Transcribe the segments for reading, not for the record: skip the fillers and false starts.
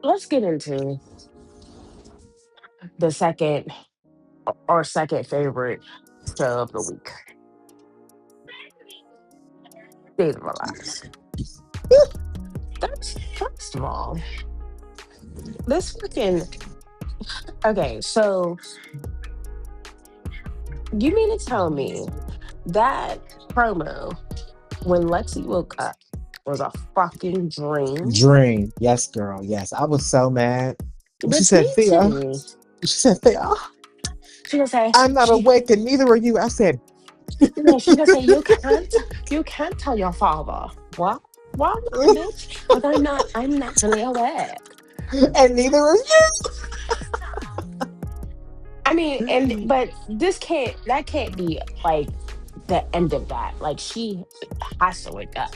let's get into the second or second favorite show of the week. Days of Our Lives. That's first of all, this fucking okay. So you mean to tell me that promo when Lexi woke up was a fucking dream? Dream. Yes, girl. Yes. I was so mad. She But said, me Thea. too. She said, Thea, She gonna say I'm not she. awake and neither are you. I said, Yeah, she gonna say you can't tell your father. What? Why not, bitch? Like I'm naturally awake. and neither are I mean, and you. but that can't be like the end of that. Like she has to wake up.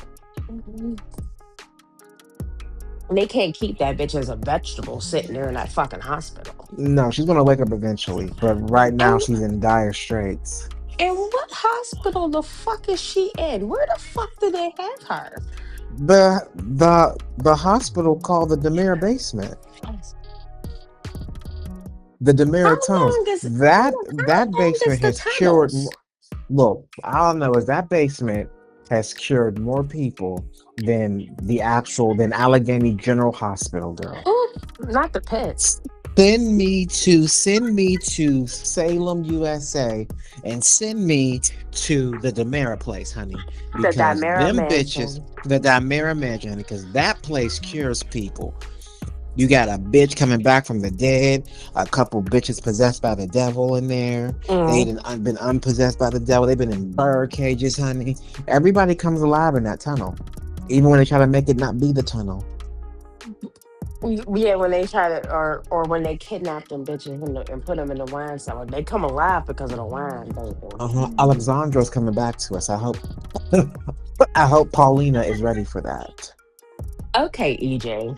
And they can't keep that bitch as a vegetable sitting there in that fucking hospital. No, she's gonna wake up eventually, but right now And she's in dire straits. and what hospital the fuck is she in? Where the fuck do they have her? The hospital called the Demir basement, the How Demir tunnels. long is That how long is basement the has cured. tunnels? Look, all I know is that basement has cured more people than than Allegheny General Hospital, girl. Oh, not the pits. Send me to Salem, USA, and send me to the Demera place, honey. The Because Dimera them bitches, Mansion. the Dimera mansion, honey, because that place cures people. You got a bitch coming back from the dead, a couple bitches possessed by the devil in there. They Mm. done been unpossessed by the devil. They've been in bird cages, honey. Everybody comes alive in that tunnel, even when they try to make it not be the tunnel. Yeah, when they try to, or when they kidnap them bitches and put them in the wine cellar, they come alive because of the wine, baby. Alexandra's coming back to us. I hope. I hope Paulina is ready for that. Okay, EJ.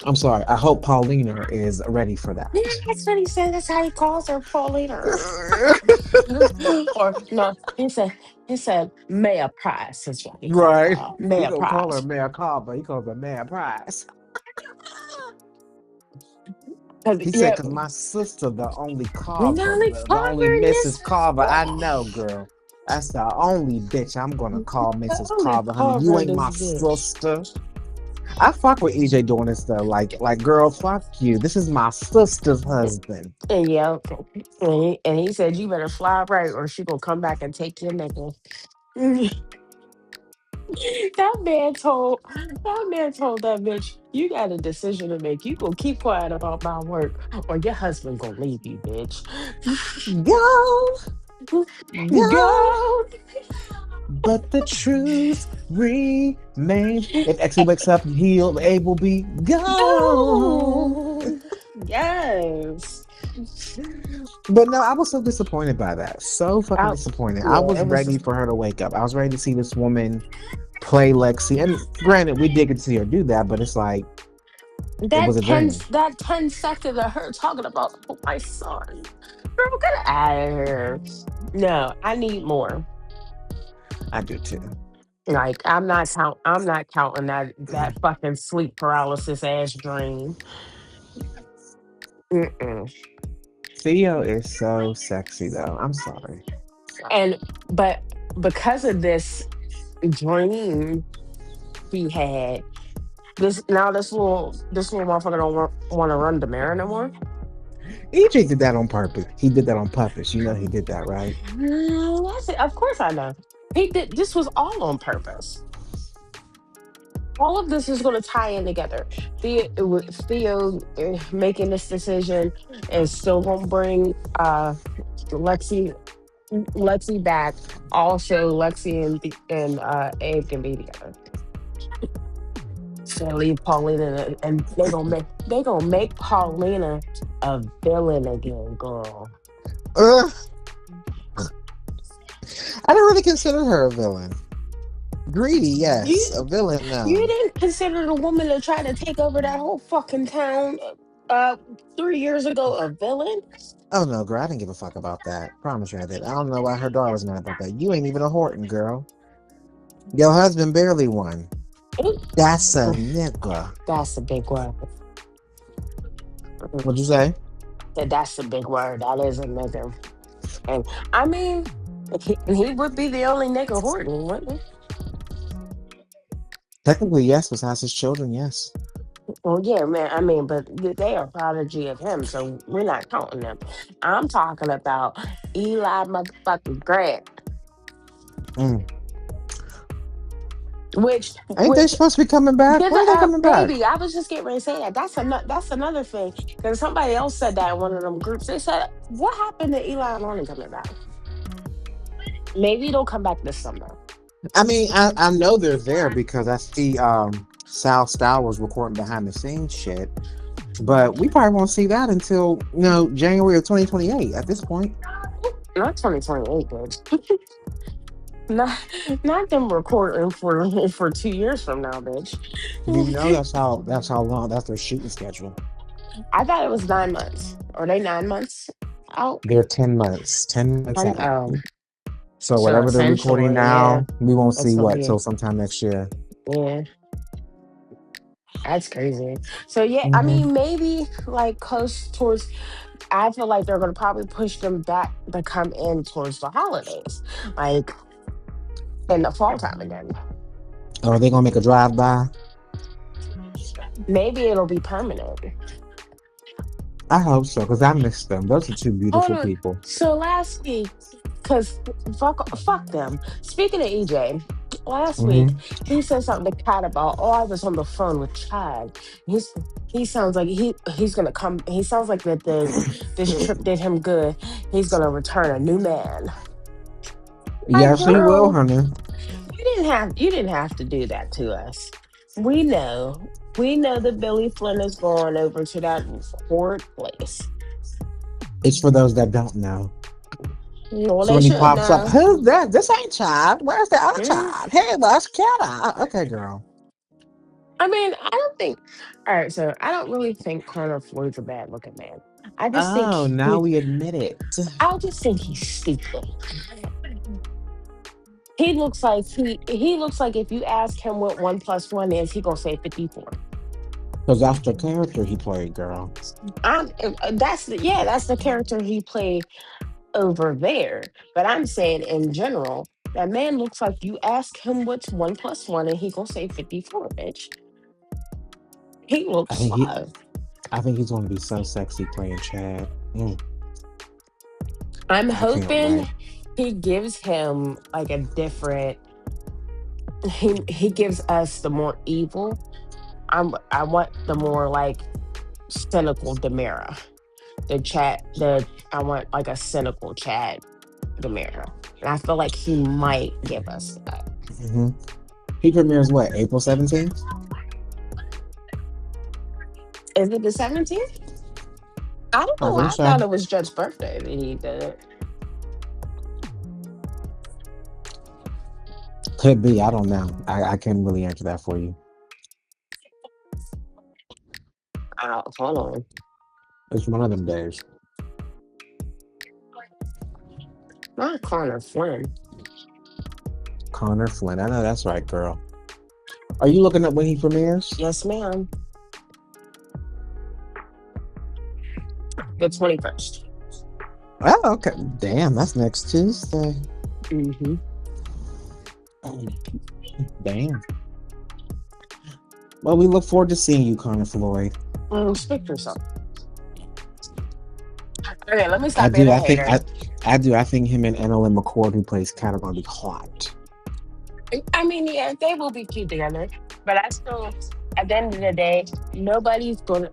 I'm sorry. I hope Paulina is ready for Yeah, that. that's what he said. That's how he calls her, Paulina. Or no, he said Maya Price is what he called Right. her. He Maya gonna call her Price. Mayor Carver. He calls her Mayor Price. Cause He said, yeah, "Cause my sister, the only Carver, Nolly the only Carver in this. Mrs. Carver I know, Oh, girl. That's the only bitch I'm gonna call Mrs. Nolly Carver, honey. You Carver in ain't this my bitch. sister." I fuck with EJ doing this stuff. Girl, fuck you. This is my sister's husband. And yeah, and he said you better fly right or she gonna come back and take your nigga. That man told that bitch, you got a decision to make. You gonna keep quiet about my work, or your husband gonna leave you, bitch. Go, go. Go. But the truth remains. If Exy wakes up, he'll able be gone. Go. Yes. But no, I was so disappointed by that. So fucking I, disappointed. I yeah, was it was ready for her to wake up. I was ready to see this woman play Lexi. And granted, we did get to see her do that, but it's like it was a dream. that 10 seconds of her talking about, oh, my son. Girl, get out of here. No, I need more. I do too. Like I'm not counting that fucking sleep paralysis ass dream. Mm-mm. Theo is so sexy though. I'm sorry. And but because of this dream he had, this little motherfucker don't want to run the mirror no more. EJ did that on purpose. He did that on purpose. You know he did that, right? That's it. Of course I know. He did. This was all on purpose. All of this is going to tie in together. Theo making this decision is still going to bring Lexi back. Also, Lexi and Abe can be together. So leave Paulina and they gonna make Paulina a villain again, girl. Uh, I don't really consider her a villain. Greedy, yes. You A villain, you no. didn't consider the woman that tried to take over that whole fucking town 3 years ago a villain? Oh no, girl, I didn't give a fuck about that. Promise you I did. I don't know why her daughter was mad about that. You ain't even a Horton, girl. Your husband barely won. That's a nigga. That's a big word. What'd you say? That's a big word. That is a nigga. And I mean, he would be the only nigga Horton, wouldn't Technically, yes. Besides his children, yes. he? Well, yeah, man. I mean, but they are prodigy of him, so we're not counting them. I'm talking about Eli motherfucking Grant, Mm. which Ain't they which supposed to be coming back? When are they coming back? baby, I was just getting ready to say that. That's another thing because somebody else said that in one of them groups. They said, "What happened to Eli and Ronnie coming back? Maybe they'll come back this summer." I mean, I know they're there because I see Sal Style was recording behind the scenes shit. But we probably won't see that until January of 2028 at this point. Not 2028, bitch. Not not them recording for 2 years from now, bitch. You know that's how long that's their shooting schedule. I thought it was 9 months. Are they 9 months out? They're 10 months. 10 months And out. So so whatever they're recording essentially, yeah, now, we won't see it's gonna what be till sometime next year. yeah. That's crazy. So yeah, I Hmm. mean, maybe like close towards. I feel like they're gonna probably push them back to come in towards the holidays, like in the fall time again. Or are they gonna make a drive by? Maybe it'll be permanent. I hope so, because I miss them. Those are two Hold beautiful on. people. So last week, because fuck them. Speaking of EJ, last week Hmm. he said something to Kat about, oh, I was on the phone with Chad. He's he sounds like he's gonna come. He sounds like that this trip did him good. He's gonna return a new man. Like, Yes, he will, girl, honey. you didn't have to do that to us. We know. We know that Billy Flynn is going over to that horrid place. It's for those that don't know. Well, So they when he should pops up, know. who's that? This ain't Chad. Where's the other Mm. Chad? Hey, let's Kenna. Okay, girl. I mean, I don't think. All right, so I don't really think Connor Floyd's a bad looking man. I just think Oh, now he. we admit it. I just think he's stupid. He looks like if you ask him what 1 plus 1 is, he gonna say 54. Because that's the character he played, girl. That's the character he played over there. But I'm saying in general, that man looks like you ask him what's 1 plus 1, and he gonna say 54. Bitch, he I looks think he, slow. I think he's going to be so sexy playing Chad. I'm I can't hoping wait. he gives him like a different. He gives us the more evil. I want the more like cynical Demira. The chat the I want like a cynical Chad Demira. And I feel like he might give us that. Hmm. He premieres what, April 17th? Is it the 17th? I don't I know why think I so. thought it was Jed's birthday that he did it. Could be. I don't know. I can't really answer that for you. Hold on. It's one of them days. Not Connor Flynn. Connor Flynn. I know that's right, girl. Are you looking up when he premieres? Yes, ma'am. The 21st. Oh, okay. Damn, that's next Tuesday. Mm-hmm. Oh, damn. Well, we look forward to seeing you, Connor Floyd. Speak for yourself. Okay, let me I stop being do. a I think hater. I do. I think him and Annalyn McCord, who plays kind of gonna be hot. I mean, yeah, they will be cute together, but I still, at the end of the day, nobody's gonna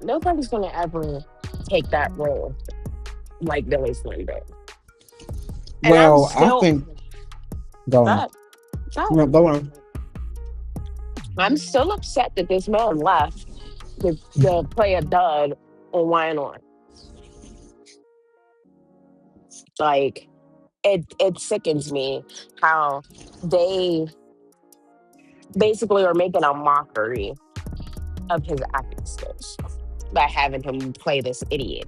ever take that role like Billy Flynn did. And I'm Well, I still, think. Go on. God, God, No, go on. I'm still upset that this man left to play a dud on Wine On. Like, it sickens me how they basically are making a mockery of his acting skills by having him play this idiot.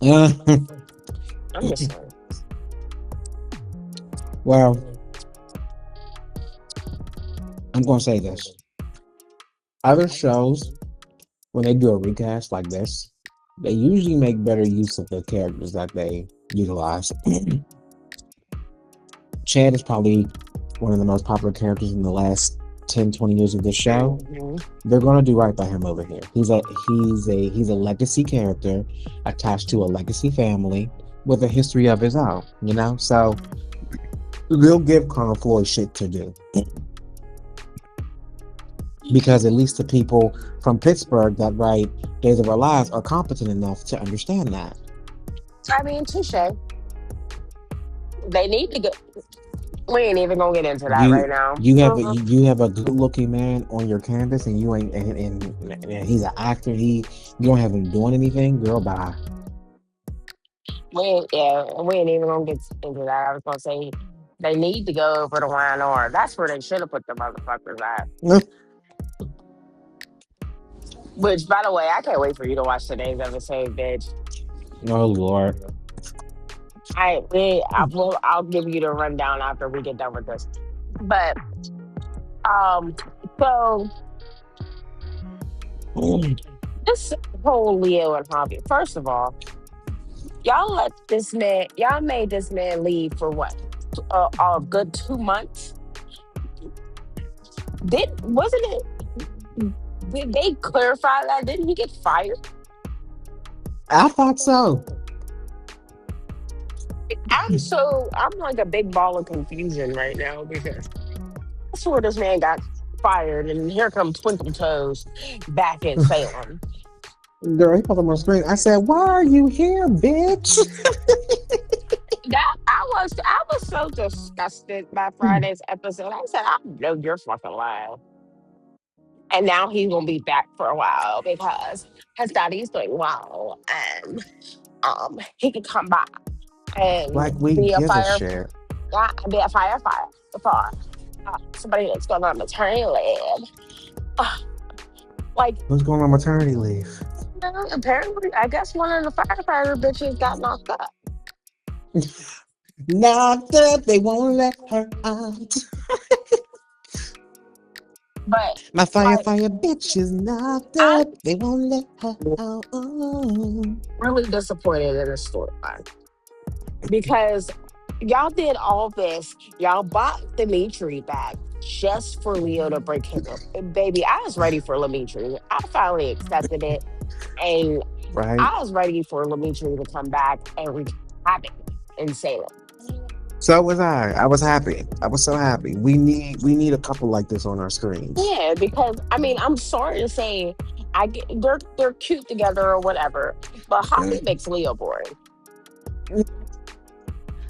Uh, I'm just saying. well, I'm gonna say this. Other shows, when they do a recast like this, they usually make better use of the characters that they utilize. Chad is probably one of the most popular characters in the last 10, 20 years of this show. Mhm. They're gonna do right by him over here. He's a legacy character attached to a legacy family with a history of his own, you know? So they'll give Colonel Floyd shit to do. Because at least the people from Pittsburgh that write Days of Our Lives are competent enough to understand that. I mean, touche. They need to go. We ain't even gonna get into that You right now. you have a good looking man on your canvas and you ain't and he's an actor, you don't have him doing anything, girl, bye. We ain't even gonna get into that. I was gonna say they need to go over to Y&R. That's where they should have put the motherfuckers at. Which, by the way, I can't wait for you to watch today's episode, bitch. Oh Lord. I'll give you the rundown after we get done with this. But um, so this whole Leo and Hobby. First of all, y'all made this man leave for what? A good 2 months. Wasn't it? Did they clarify that? Didn't he get fired? I thought so. I'm like a big ball of confusion right now because I swear this man got fired, and here comes Twinkle Toes back in Salem. Girl, he put on my screen. I said, why are you here, bitch? I was so disgusted by Friday's episode. I said, I know you're fucking lying. And now he's gonna be back for a while because his daddy's doing well, and he can come back and Like we be a give a fire shit. yeah, be a firefighter for somebody that's going on maternity leave. Uh, like, Who's going on maternity leave? apparently, I guess one of the firefighter bitches got knocked up. Knocked up, they won't let her out. But My like, fire bitch is knocked I'm up, they won't let her out. Oh. really disappointed in the storyline because y'all did all this. Y'all bought Dimitri back just for Leo to break him up. And baby, I was ready for Dimitri. I finally accepted it. And Right? I was ready for Dimitri to come back and wreak havoc in Salem. So was I. I was happy. I was so happy. We need a couple like this on our screens. Yeah, because I mean, I'm sorry to say, they're cute together or whatever, but Javi makes Leo boring.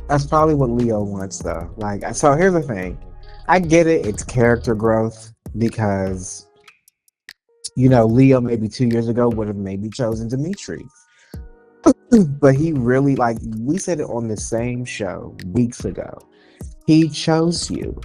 That's probably what Leo wants though. Like so here's the thing. I get it, it's character growth because Leo maybe 2 years ago would have maybe chosen Dimitri. But he really like we said it on the same show weeks ago. He chose you.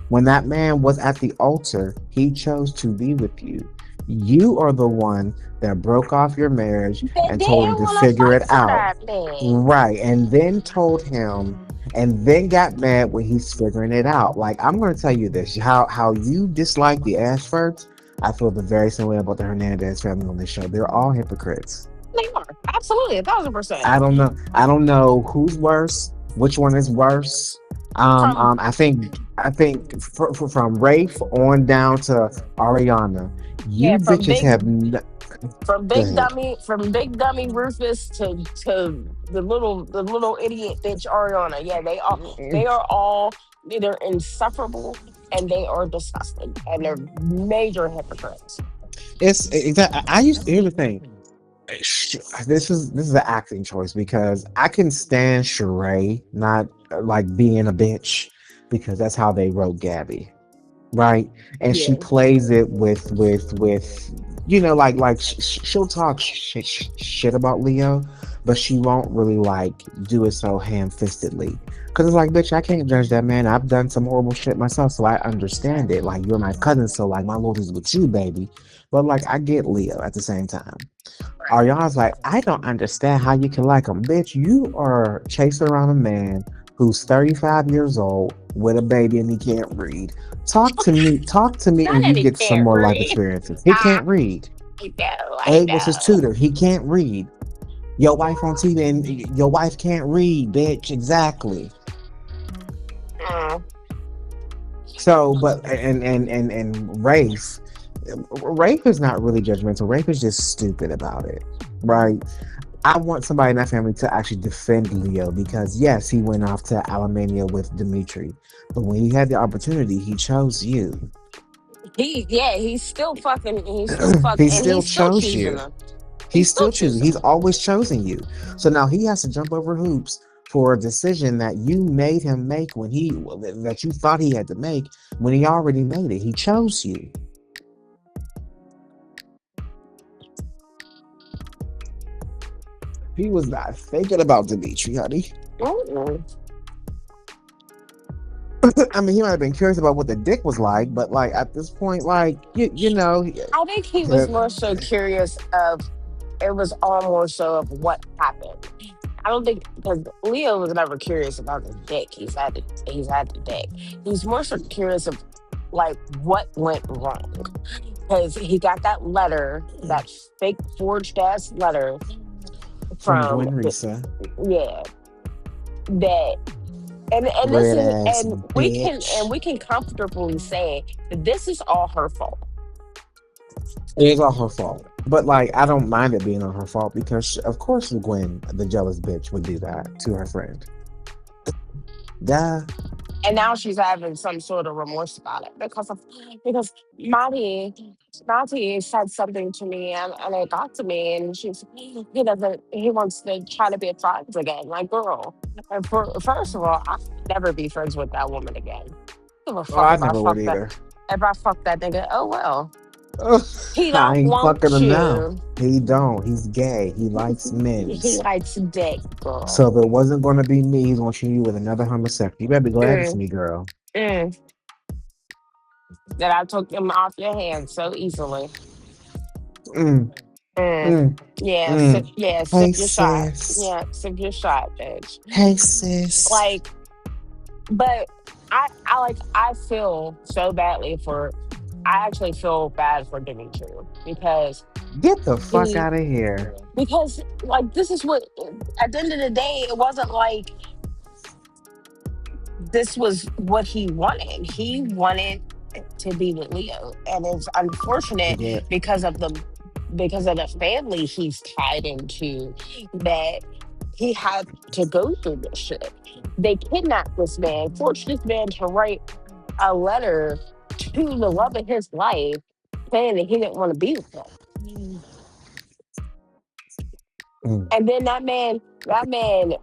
When that man was at the altar, he chose to be with you. You are the one that broke off your marriage They and told him didn't to want to figure fight it for out. that man. Right. And then told him and then got mad when he's figuring it out. Like I'm gonna tell you this, how you dislike the Ashfords, I feel the very same way about the Hernandez family on this show. They're all hypocrites. They are absolutely 1,000%. I don't know who's worse, which one is worse. From I think from Rafe on down to Ariana, you yeah, bitches have go ahead. from big dummy Rufus to the little idiot bitch Ariana. Yeah, they are all they're insufferable and they are disgusting and they're major hypocrites. It's exactly. I used to hear the thing. This is an acting choice because I can stand Sheree not like being a bitch because that's how they wrote Gabby, right? And she Yeah. plays it with she'll talk shit about Leo, but she won't really like do it so ham-fistedly. Cause it's like, bitch, I can't judge that man. I've done some horrible shit myself, so I understand it. Like you're my cousin, so like my lord is with you, baby. But like I get Leo at the same time. Ariana's like, I don't understand how you can like him. Bitch, you are chasing around a man who's 35 years old with a baby and he can't read. Talk to me Not when you that he get some can't more life read. experiences. He Ah, can't read. I Abe was his know. tutor. He can't read. Your wife on TV and your wife can't read, bitch. Exactly. Mm. So, but and Rafe is not really judgmental. Rafe is just stupid about it, right? I want somebody in that family to actually defend Leo because yes, he went off to Alemania with Dimitri, but when he had the opportunity, he chose you. He's still fucking, He and still he's still chose choosing you. them. He's He's still still choosing. choosing He's them. always chosen you. So now he has to jump over hoops for a decision that you made him make when he that you thought he had to make when he already made it. He chose you. He was not thinking about Dimitri, honey. Mm-mm. I mean, he might have been curious about what the dick was like, but like at this point, like you know, I think he uh, was more so curious of. It was all more so of what happened. I don't think because Leo was never curious about his dick. He's had the dick. He's more so curious of like what went wrong because he got that letter, that fake forged ass letter from from Gwen the, Risa, yeah, that and this red is ass and bitch. we can comfortably say that this is all her fault. It is all her fault. But like, I don't mind it being on her fault because, of course, Gwen, the jealous bitch, would do that to her friend. Duh. And now she's having some sort of remorse about it because Marty said something to me and it got to me and he wants to try to be friends again. Like girl. And first of all, I'll never be friends with that woman again. I don't give a Oh, fuck I never would either. if I fuck that nigga. Oh well. Ugh, He I don't ain't fucking want him now. you. He don't. He's gay. He likes He men's. likes dick, So girl. if it wasn't going to be me, he's going to shoot you with another homosexual. You better be glad it's Mm, me, girl. mm. That I took him off your hands so easily. Mm, Mm. mm, mm. Yeah, Hey, sip your shot. sis. Yeah, sip your shot, bitch. Hey, sis. Like, but I feel so badly for I actually feel bad for Dimitri Get the fuck he out of here. because like this is what at the end of the day it wasn't like this was what he wanted. He wanted to be with Leo, and it's unfortunate Yeah. because of the family he's tied into that he had to go through this shit. They kidnapped this man, forced this man to write a letter to the love of his life, saying that he didn't want to be with them. Mm. And then that man,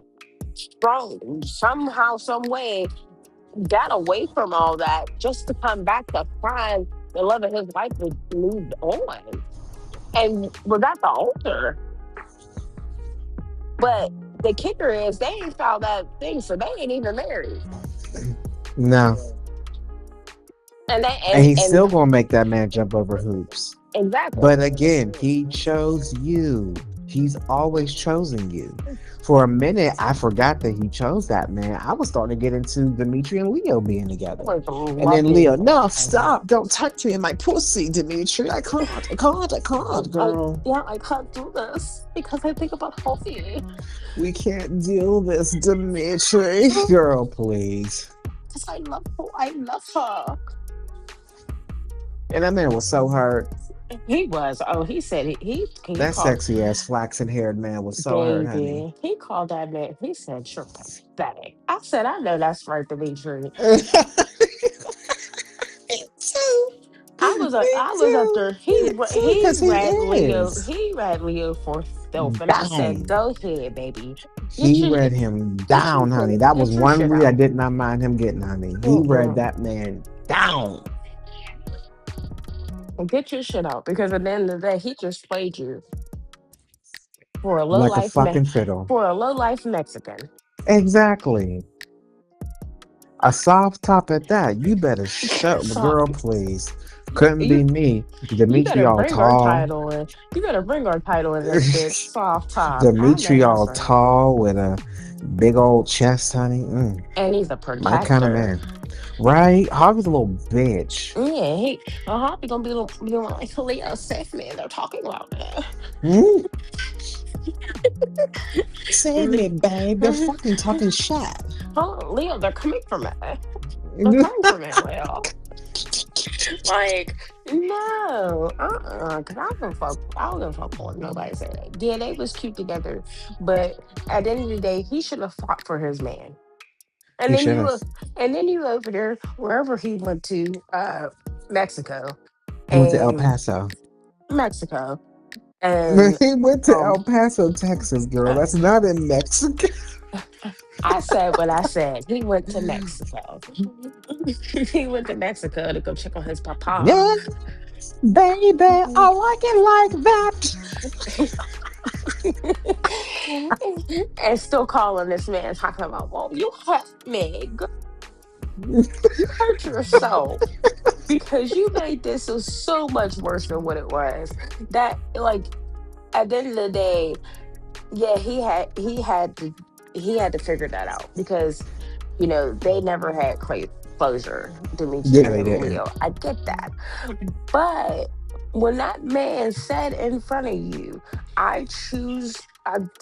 strong somehow, some way got away from all that just to come back to find the love of his life was moved on and was at the altar. But the kicker is they ain't found that thing, so they ain't even married. No. And they And he's and still going to make that man jump over hoops. exactly. But again, he chose you. He's always chosen you. For a minute, I forgot that he chose that man. I was starting to get into Dimitri and Leo being I together. was And then lucky. Leo, no, stop. Don't touch me in my pussy, Dimitri. I can't, girl. Yeah, I can't do this because I think about Hofi. We can't do this, Dimitri. Girl, please. Because I love her. And that man was so hurt. He was. Oh, he That called sexy ass flaxen haired man was so hurt, honey. baby. He called that man. He said, "You're pathetic." I said, "I know that's right, Dimitri." Me too. Me I was up too. there. Me too. Because he is. He read Leo for filth, and I said, Down. "Go ahead, baby. Get He your read him down, honey. That was get your one shit read I out." did not mind him getting, honey. He read Mm-mm. that man down Get your shit out because at the end of the day, he just played you for a like a fucking fiddle. for a low life Mexican. Exactly. A soft top at that. You better shut, So girl, please. Couldn't You be me. you Dimitri better all bring our tall. title in. You better bring our title in this bitch. Soft top. I know Dimitri that's all right. tall with a big old chest, honey. And he's a My kind of protector. man. Right? Harvey's a little bitch. Yeah, he he gonna be like Leo safe man. They're talking about that. Hmm? Save Le- me, babe. They're fucking talking shit. Hold on, Leo, they're coming from it. They're coming from it, Leo. Like, no, cause I don't give a fuck what nobody said. Yeah, they was cute together, but at the end of the day, he should have fought for his man. And He then should have. and then you over there, wherever he went to, Mexico, He went to El and Paso. Mexico, Man, and he went to um, El Paso, Texas, girl. uh, That's not in Mexico. I said what I said. He went to Mexico. He went to Mexico to go check on his papa. Yeah, baby, I like it like that. And still calling this man talking about, well, you hurt me. Girl, you hurt yourself because you made this so much worse than what it was. That like at the end of the day, yeah, he had to figure that out because they never had closure, Yeah, Dimitri they and didn't. Leo. I get that. But when that man said in front of you, I choose,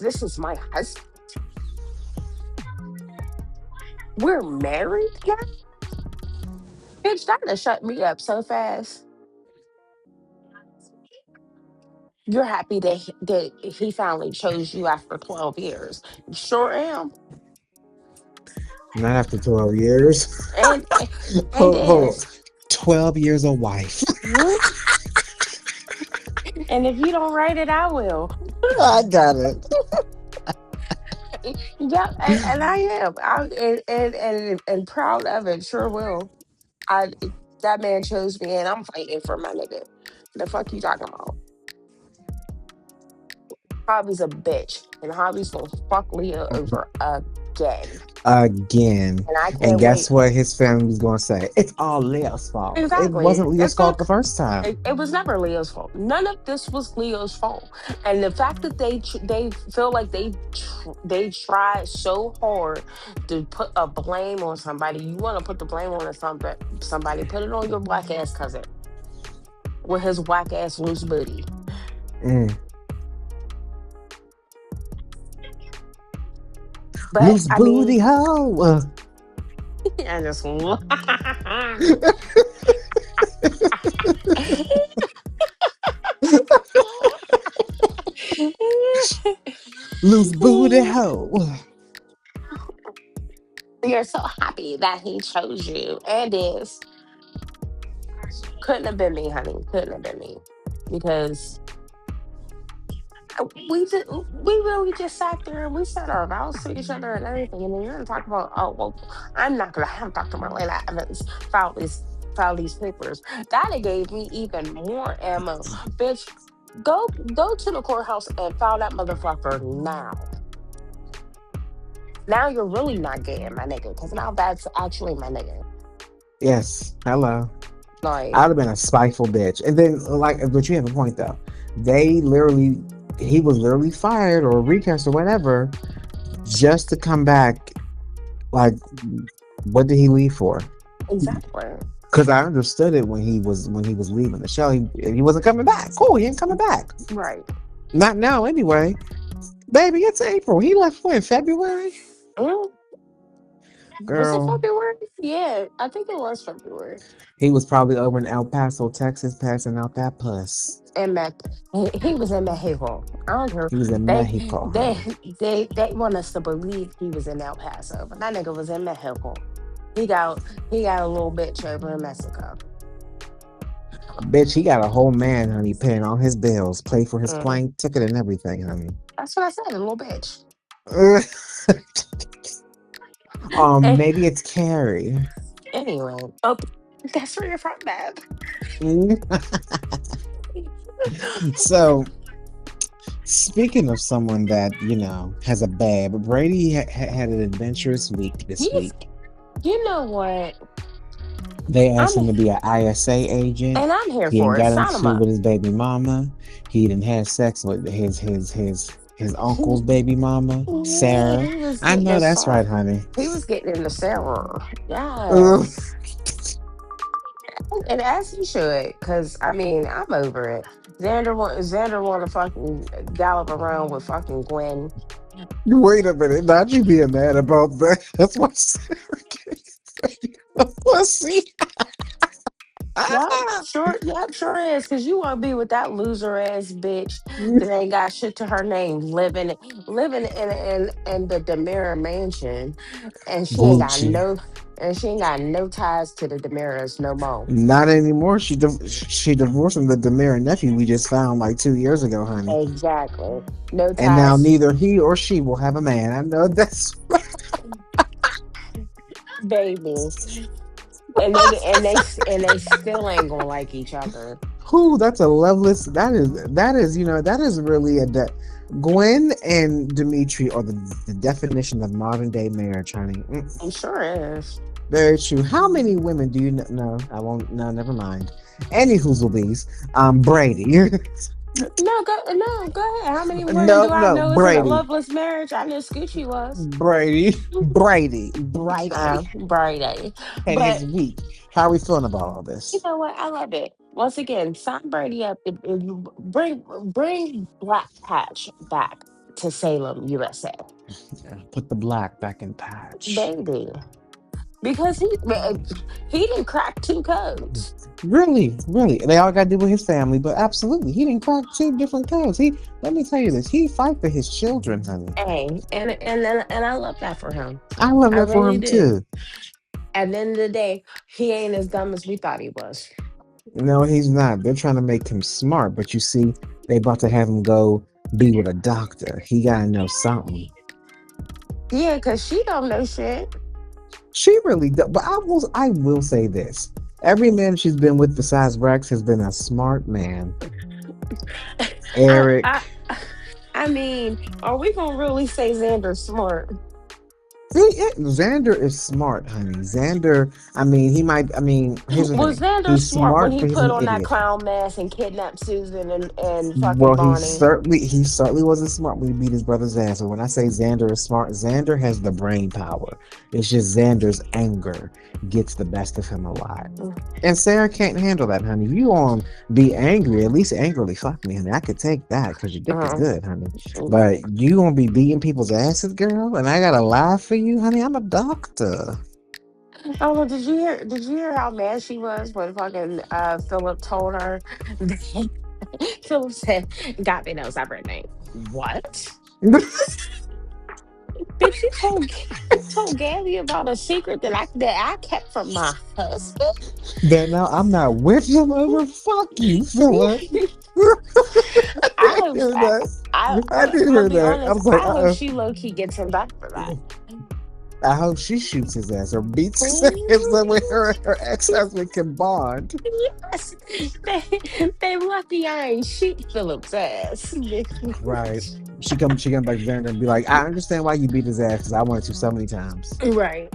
this is my husband, we're married now, bitch, that done shut me up so fast. You're happy that he finally chose you after 12 years. Sure am. Not after 12 years. And and Hold on. is. 12 years a wife. Mhm. And if you don't write it, I will. I got it. Yeah, and I am. And proud of it. Sure will. I That man chose me, and I'm fighting for my nigga. The fuck you talking about? Hobby's a bitch, and Hobby's gonna fuck Leah over again. Again. And I And can't guess wait. what his family's going to say? It's all Leo's fault. It Exactly. wasn't Leo's It's gonna. fault the first time. It was never Leo's fault. None of this was Leo's fault. And the fact that they feel like they tried so hard to put a blame on somebody. You want to put the blame on somebody. Put it on your black ass cousin with his whack ass loose booty. Mm. But Loose I mean, booty hoe. I just Loose booty hoe. you're so happy that he chose you, and is couldn't have been me, honey. Couldn't have been me because we really just sat there and we said our vows to each other and everything. And then you're gonna talk about, oh well, I'm not gonna have Dr. Marlena Evans file these papers. That it gave me even more ammo. Bitch, go to the courthouse and file that motherfucker now. Now you're really not getting my nigga, because now that's actually my nigga. Yes. Hello. Like, I'd have been a spiteful bitch. And then, like, but you have a point though. They literally, he was literally fired or recast or whatever, just to come back. Like, what did he leave for? exactly. Because I understood it when he was leaving the show. He wasn't coming back. Cool, he ain't coming back. Right. Not now, anyway. Baby, it's April. He left when February. Mm, was it Girl, February? Yeah, I think it was February. he was probably over in El Paso, Texas, passing out that puss. In he was in Mexico. I don't care. He was in They Mexico, they honey. they want us to believe he was in El Paso, but that nigga was in Mexico. He got a little bitch over in Mexico. Bitch, he got a whole man, honey, paying all his bills, pay for his Mm. plane ticket and everything, honey. That's what I said, a little bitch. Eh, Maybe it's Carrie. anyway, oh, that's where you're from, Bab. So, speaking of someone that has a bad, Brady had an adventurous week this He's, week. you know what? They asked I'm him to be an ISA agent. and I'm here He ain't for it. got Sign him into up. with his baby mama. He didn't have sex with his uncle's baby mama, Yeah, Sarah. he was I getting know his that's song. right, honey. He was getting in the Sarah. Ugh. Yes. And as he should, because I mean, I'm over it. Xander want to fucking gallop around with fucking Gwen. Wait a minute, not you being mad about that. That's why Sarah can't say a pussy. Yep, sure is. Cause you want to be with that loser ass bitch that ain't got shit to her name, living in the Demira mansion, and Gucci. she ain't got no ties to the Demiras no more. Not anymore. She divorced from the Demir nephew we just found like 2 years ago, honey. Exactly, no And now ties, neither he or she will have a man. I know that's baby. And they still ain't gonna like each other. who. That's a loveless. That is really Gwen and Dimitri are the definition of modern day marriage, honey. I'm sure is. Very true. How many women do you know? No, I won't. No, never mind. Any bees. Brady. Go ahead. How many women No, do I no, know is in a Brady. loveless marriage? I knew Scoochie was. Brady, Brady. and But his week. How are we feeling about all you this? know what? I love it. Once again, sign Brady up. If you bring Black Patch back to Salem, USA, Yeah, put the black back in patch. baby, because he didn't crack two codes. Really, really. They all got to do with his family, but absolutely, he didn't crack two different codes. Let me tell you this, he fight for his children, honey. Hey, and I love that for him. I love I that for really him do. too. At the end of the day, he ain't as dumb as we thought he was. No, he's not. They're trying to make him smart, but you see, they about to have him go be with a doctor. He gotta know something. Yeah, because she don't know shit. She really does. But I will say this. Every man she's been with besides Rex has been a smart man. I, Eric. I, I mean, are we gonna really say Xander's smart? Xander is smart, honey. Xander, I mean, he might, I mean, here's the Was thing. Xander He's smart when smart, he but he's put an on that idiot. clown mask and kidnapped Susan and fucking Well, Bonnie? he certainly wasn't smart when he beat his brother's ass. And when I say Xander is smart, Xander has the brain power. It's just Xander's anger gets the best of him a lot. And Sarah can't handle that, honey. If you want to be angry, at least angrily fuck me, honey. I could take that because your dick is Uh-huh. good, honey. But you gonna be beating people's asses, girl, and I gotta lie for you, honey. I'm a doctor. Oh, well, Did you hear how mad she was when fucking Philip told her? Philip said, "God knows I read name." What? Bitch, you told Gabby about a secret that I kept from my husband. That now I'm not with him over. Fuck you, Philip. I I hope hear that. I did I'll hear be that. I honest. was like, I hope she low key gets him back for that. I hope she shoots his ass or beats his ass Ooh, so way her ex husband can bond. yes, they lucky I ain't shoot Philip's ass. Right. She come back there and be like, I understand why you beat his ass because I wanted to so many times. Right.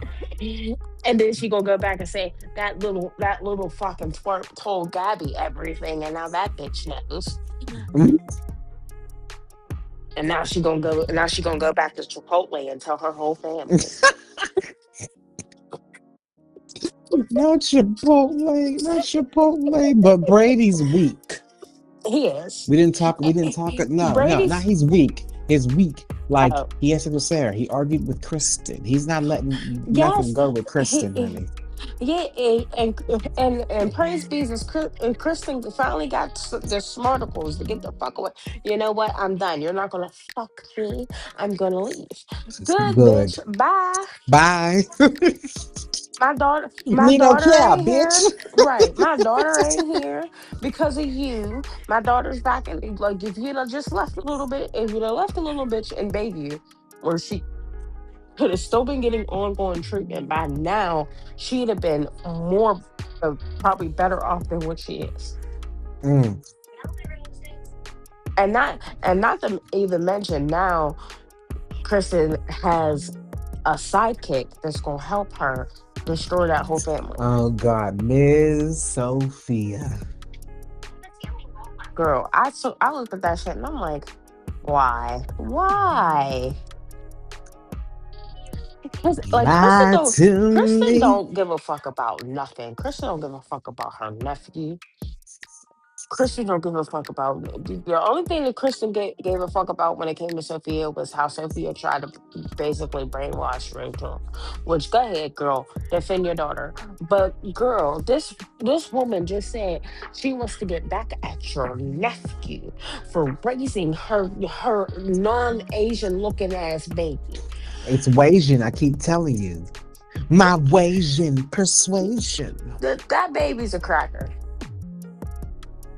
And then she gonna go back and say that little fucking twerp told Gabby everything, and now that bitch knows. And now she gonna go back to Chipotle and tell her whole family. Not Chipotle, but Brady's weak. He is. We didn't talk. No, no, not Brady's. he's weak. He's weak. Like Oh, he has to with Sarah. He argued with Kristen. He's not letting nothing yes. go with He, Kristen, he- honey. yeah, and praise be as Kristen finally got the smarticles to get the fuck away. You know what? I'm done. You're not gonna fuck me. I'm gonna leave. It's Good good. bitch. Bye. Bye. My Me no daughter care, ain't bitch. here. Right. My daughter ain't here because of you. My daughter's back and like if you'd have just left a little bit, if you'd have left a little bitch in Bayview, where she could have still been getting ongoing treatment by now, she'd have been more probably better off than what she is. Mm. And not to even mention now Kristen has a sidekick that's gonna help her Destroy that whole family. Oh God, Ms. Sophia. Girl, I looked at that shit and I'm like, why? Why? Because like Lie to Kristen me. don't give a fuck about nothing. Kristen don't give a fuck about her nephew. Kristen don't give a fuck about the only thing that Kristen gave a fuck about when it came to Sophia was how Sophia tried to basically brainwash Rachel. Which go ahead, girl, defend your daughter. But girl, this woman just said she wants to get back at your nephew for raising her non-Asian looking ass baby. It's Wasian, I keep telling you. My Wasian persuasion. That baby's a cracker,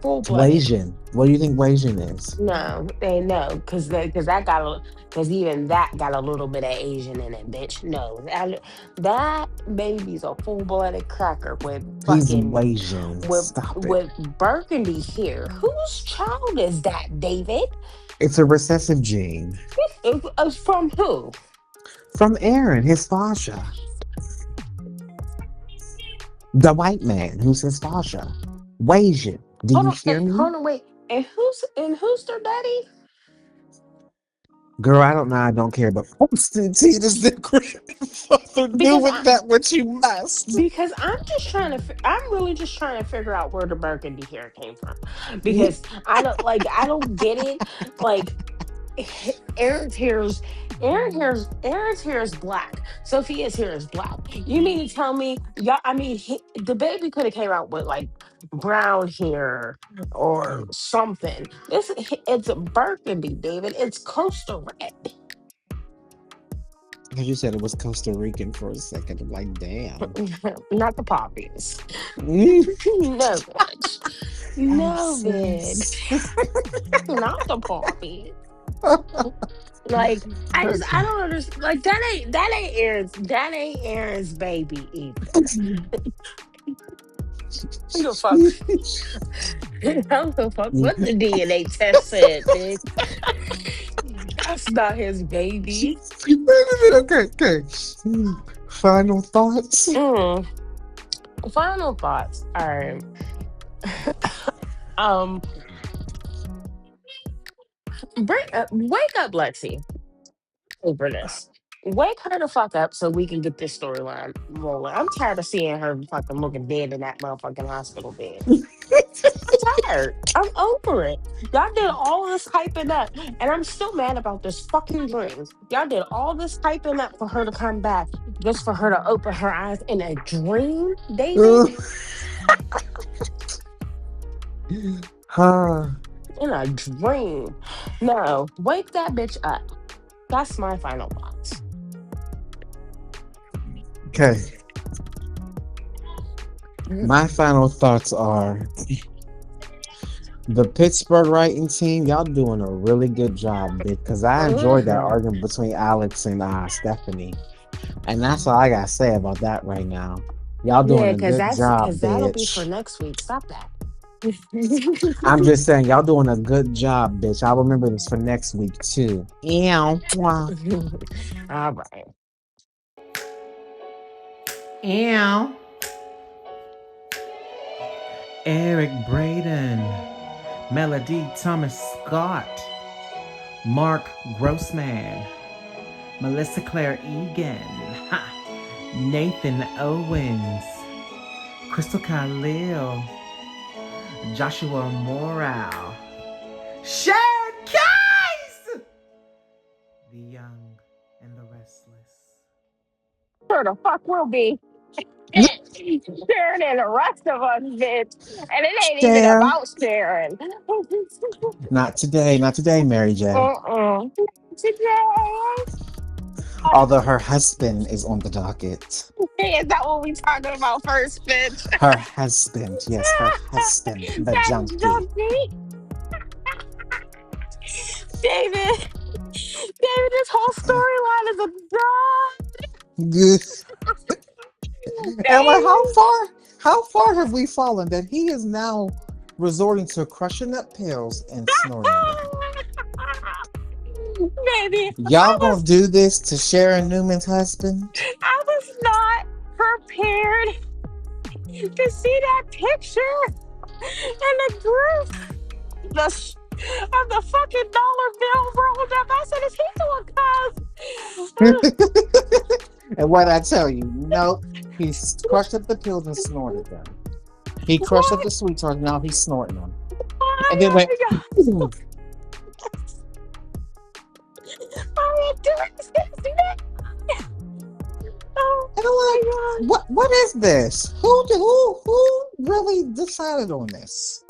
full It's blooded. Wasian. What do you think Wasian is? No, they no, because that got a because even that got a little bit of Asian in it, bitch. No, that baby's a full blooded cracker with He's fucking Wasian. Stop it. with burgundy hair. Whose child is that, David? It's a recessive gene. From who? From Aaron, his Fasha. The white man who's his Fasha. Wasian. Do Hold you on, hear me? hold on, wait. And who's their daddy? Girl, I don't know. I don't care. But Constantine is the great father. Do Because with that what you must. I'm just trying to I'm really just trying to figure out where the burgundy hair came from, because I don't get it. Like Aaron's hair is Aaron's hair is black. Sophia's hair is black. You mean to tell me y'all? I mean, the baby could have came out with like brown hair or something. It's a burgundy, David. It's coastal red. You said it was Costa Rican for a second. I'm like, damn. Not the poppies. No, bitch. No, bitch. Not the poppies. Like I don't understand. Like that ain't Aaron's baby either. I don't give a fuck. I don't give a fuck what the DNA test said, bitch. That's not his baby. Wait a minute. Okay, okay. Final thoughts. Mm. Final thoughts. All right. Um, wake up, Lexi, over this. Wake her the fuck up so we can get this storyline rolling. I'm tired of seeing her fucking looking dead in that motherfucking hospital bed. I'm tired. I'm over it. Y'all did all this hyping up, and I'm still mad about this fucking dream. Y'all did all this hyping up for her to come back, just for her to open her eyes in a dream, David. Huh. In a dream. No, wake that bitch up. That's my final thoughts. Okay. My final thoughts are the Pittsburgh writing team, y'all doing a really good job, bitch. Because I enjoyed that Mhm. argument between Alex and Stephanie. And that's all I gotta say about that right now. Y'all doing Yeah, a good job, because that'll be for bitch. next week. Stop that. I'm just saying, y'all doing a good job, bitch. I'll remember this for next week too. Ew. Mwah. All right. Ew. Eric Braden, Melody Thomas Scott, Mark Grossman, Melissa Claire Egan, Nathan Owens, Crystal Khalil, Joshua Morale, Sharon Case, The Young and the Restless. Sure the fuck will be. Sharon and the rest of us, bitch. And it ain't even Share. about Sharon. Not today, Mary J. Uh-uh. Today. Although her husband is on the docket. Is that what we talking about first, bitch? Her husband, yes, her husband, the That junkie. junkie. David. David, this whole storyline is a Good. And like, David. how far have we fallen that he is now resorting to crushing up pills and snorting them? Baby, Y'all gonna do this to Sharon Newman's husband? I was not disappeared to see that picture in the group the, s- of the fucking dollar bill rolled up. I said, "Is he doing coke?" And what I tell you, no, he crushed up the pills and snorted them. He crushed up What? the sweet tarts. Now he's snorting them, and then Why went. are you, "Ooh." why are you doing this? Oh And I'm my like, god. what is this? Who really decided on this?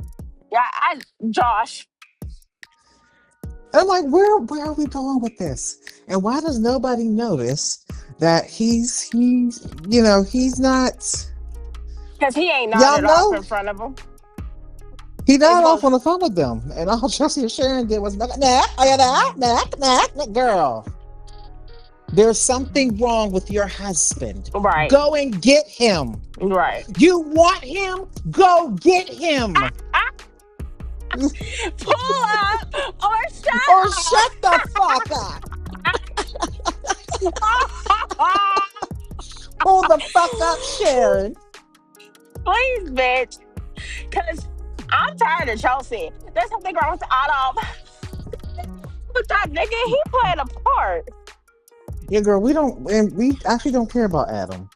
Yeah, Josh, And I'm like, where are we going with this? And why does nobody notice that he's not. because he ain't Y'all nodded off know in front of him. he It's died off both on the phone with them, and all Chelsea and Sharon did was nah, girl. There's something wrong with your husband. right, Go and get him. right. You want him? Go get him. Pull up or Or shut shut the fuck up. up. Pull the fuck up, Sharon. Please, bitch. Because I'm tired of Chelsea. There's something wrong with Adam. With that nigga, he played a part Yeah, girl, we actually don't care about Adam.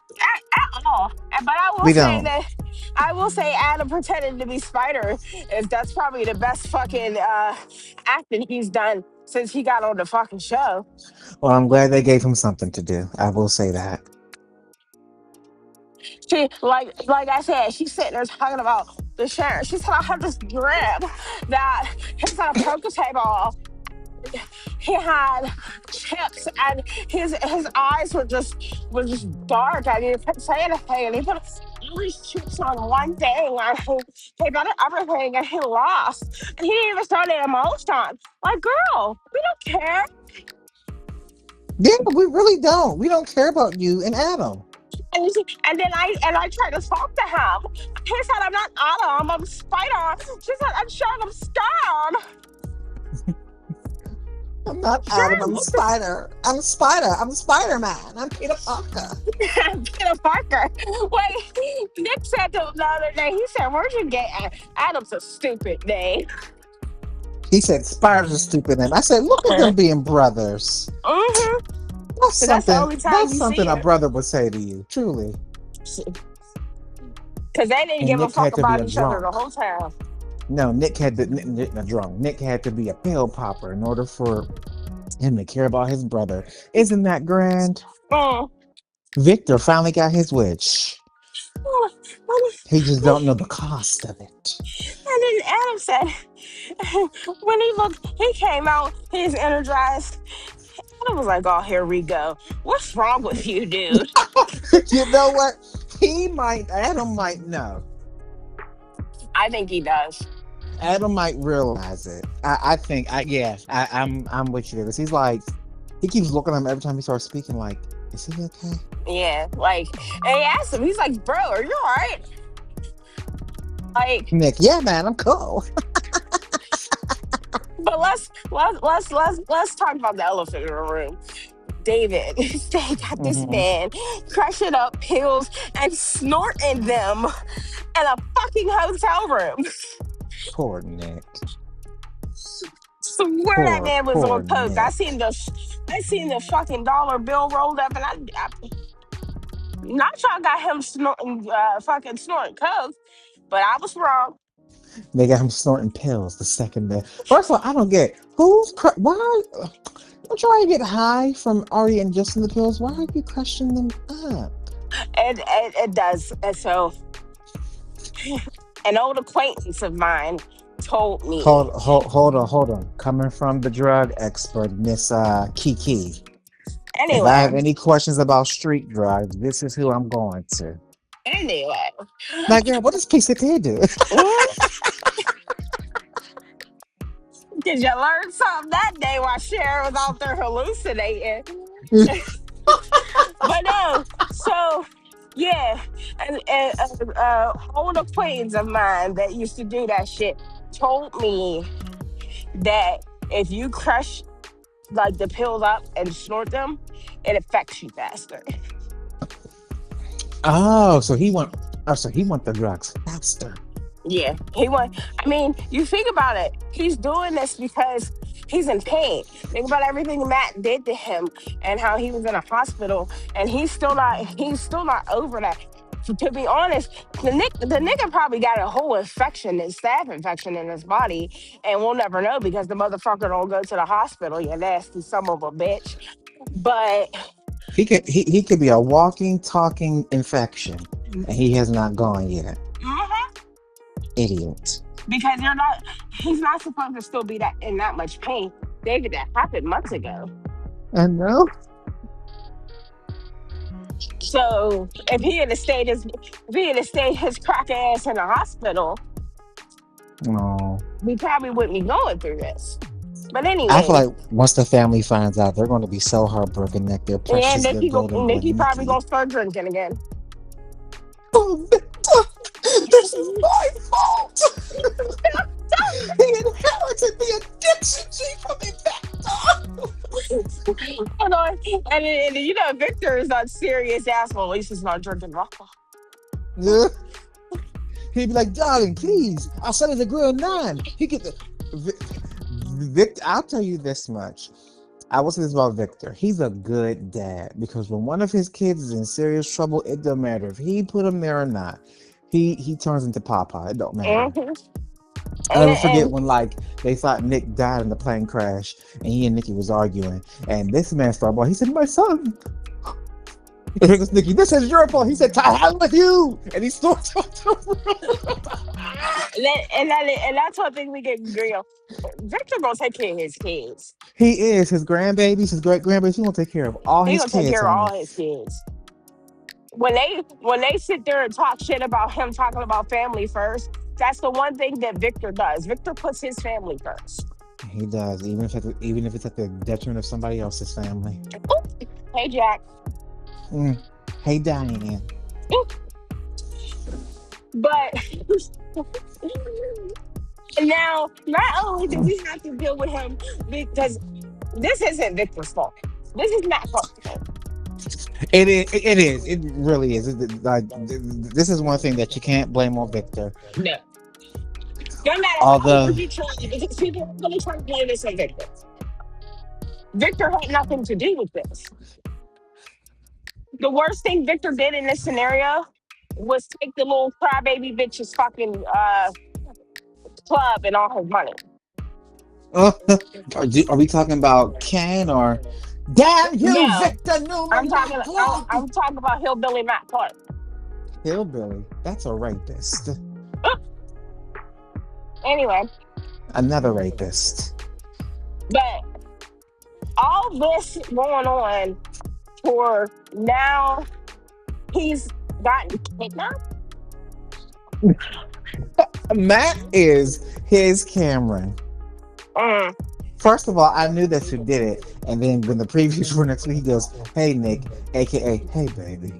at all. But I will We say don't. that I will say Adam pretending to be Spider is that's probably the best fucking acting he's done since he got on the fucking show. Well, I'm glad they gave him something to do. I will say that. She like I said, she's sitting there talking about the sheriff. She's talking about this drip that he's on a poker table. He had chips and his eyes were just dark and he couldn't say anything and he put all these chips on one thing and he got everything and he lost and he didn't even start the emotion. Like, girl, we don't care. Yeah, we really don't. We don't care about you and Adam. And then I tried to talk to him. He said, "I'm not Adam, I'm Spider." She said, "I'm sure I'm scared." I'm not Adam. Sure, I'm look the Spider. I'm Spider. I'm Spider Man. I'm Peter Parker. Peter Parker. Wait, Nick said to him the other day, he said, "Where'd you get Adam's a stupid name." He said Spider's a stupid name. I said, look at them being brothers. Mm-hmm. That's Because that's the something. only time That's you see something a her. brother would say to you, truly. Because they didn't And give a Nick fuck had to be about a each other the drunk. whole time. No, Nick had to Nick, not drunk. Nick had to be a pill popper in order for him to care about his brother. Isn't that grand? Mm. Victor finally got his wish. Oh, He just don't know the cost of it. and then Adam said, when he came out, he's energized. Adam was like, "Oh, here we go. What's wrong with you, dude?" You know what? Adam might know. I think he does. Adam might realize it. I think, yeah, I'm with you because he's like, he keeps looking at him every time he starts speaking. Like, is he okay? Yeah, like, and he asked him, he's like, "Bro, are you all right?" Like, Nick, yeah, man, I'm cool. but let's talk about the elephant in the room. David, they got this Hmm. man crushing up pills and snorting them in a fucking hotel room. Poor Nick. Swear that man was Poor on coke. Nick. I seen the fucking dollar bill rolled up, and not y'all got him snorting, fucking snorting coke, but I was wrong. They got him snorting pills the second day. First of all, I don't get why. Don't you already get high from already ingesting the pills? Why are you crushing them up? It does. And so, an old acquaintance of mine told me. Hold on. Coming from the drug expert, Miss Kiki. If I have Anyway, any questions about street drugs, this is who I'm going to. anyway. Like, girl, what does PCP do? Did you learn something that day while Sharon was out there hallucinating? But no, so yeah, and old acquaintance of mine that used to do that shit told me that if you crush like the pills up and snort them, it affects you faster. Oh, so he want. Oh, so he want the drugs faster. Yeah, he want. I mean, you think about it. He's doing this because he's in pain. Think about everything Matt did to him and how he was in a hospital, and he's still not. He's still not over that. To be honest, the nigga probably got a whole infection, and staph infection in his body, and we'll never know because the motherfucker don't go to the hospital. You nasty son of a bitch. But He could be a walking, talking infection, and he has not gone yet. Mhm. Idiot. Because you're not. He's not supposed to still be that in that much pain. David, that happened months ago. I know. So if he had stayed his crack ass in the hospital, No. we probably wouldn't be going through this. But I feel anyway, like once the family finds out, they're going to be so heartbroken that their yeah, precious little golden boy Nikki probably Nikki. gonna start drinking again. Oh, Victor, this is my fault. He inherited the addiction gene from me, Hold on. And you know, Victor is not serious asshole. At least he's not drinking alcohol. Victor. He'd be like, darling, please, I'll sell it a grill 9. He get the Victor. I'll tell you this much. I will say this about Victor. He's a good dad because when one of his kids is in serious trouble, it don't matter if he put him there or not. He turns into Papa. It don't matter. Hmm. I'll never forget And when like they thought Nick died in the plane crash and he and Nikki was arguing. And this man started he said, my son. And here goes Nikki, this is your fault. He said, to hell with you. And he stormed out the room. and that's one thing we get real. Victor gonna take care of his kids. He is his grandbabies, his great grandbabies. He gonna take care of all He his gonna take kids, care of honey. all his kids. When they sit there and talk shit about him talking about family first, that's the one thing that Victor does. Victor puts his family first. He does, even if it's at the detriment of somebody else's family. Oop. Hey Jack. Mm. Hey, Diane. Oop. But now, not only do we have to deal with him because this isn't Victor's fault. This is not fault. It is. It is. It really is. Like, this is one thing that you can't blame on Victor. No. No matter how Although, hard you try, because people are going to try to blame this on Victor. Victor had nothing to do with this. The worst thing Victor did in this scenario was take the little crybaby bitch's fucking club and all his money. are we talking about Ken or damn you, No, Victor Newman, my club? I'm talking about hillbilly Matt Clark. Hillbilly. That's a rapist. Anyway, Another rapist. but all this going on for now, he's gotten kidnapped. Matt is his Cameron. Mm, First of all, I knew that you did it, and then when the previews were next week, he goes, "Hey Nick, aka Hey baby."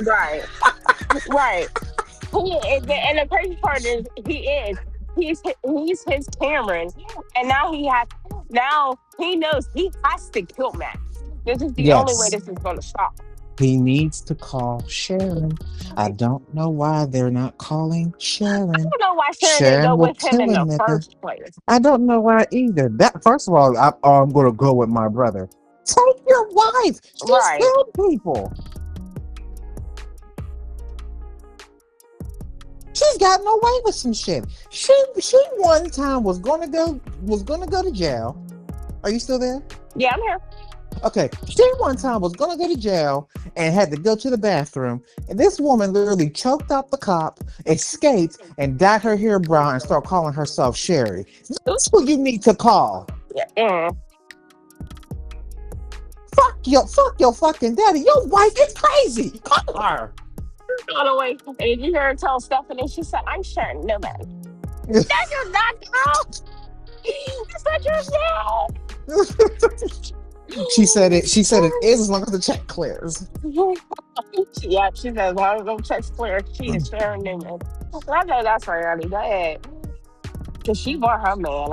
right, right. And the crazy part is he's his Cameron, and now he knows he has to kill Matt. This is the only way Yes, this is going to stop. he needs to call Sharon. I don't know why they're not calling I Sharon. don't know why Sharon didn't Sharon go will with him kill in a the nigga. first place. I don't know why either. That first of all, I'm gonna go with my brother. Take your wife. She's Right. killed people. She's gotten away with some shit. She one time was gonna go to jail. Are you still there? Yeah, I'm here. Okay. She one time was gonna go to jail and had to go to the bathroom. And this woman literally choked out the cop, escaped, and dyed her hair brown and started calling herself Sherry. That's who you need to call. Yeah. Mm. Fuck your fucking daddy. Your wife is crazy. Call her. By the way, and you hear her tell Stephanie, she said, I'm Sharon Newman. That's your not girl. That's not your She said it is as long as the check clears. name. Yeah, she says, well, go check clear. She is Sharon Newman. I know that's right, honey. Go ahead. Because she want her man.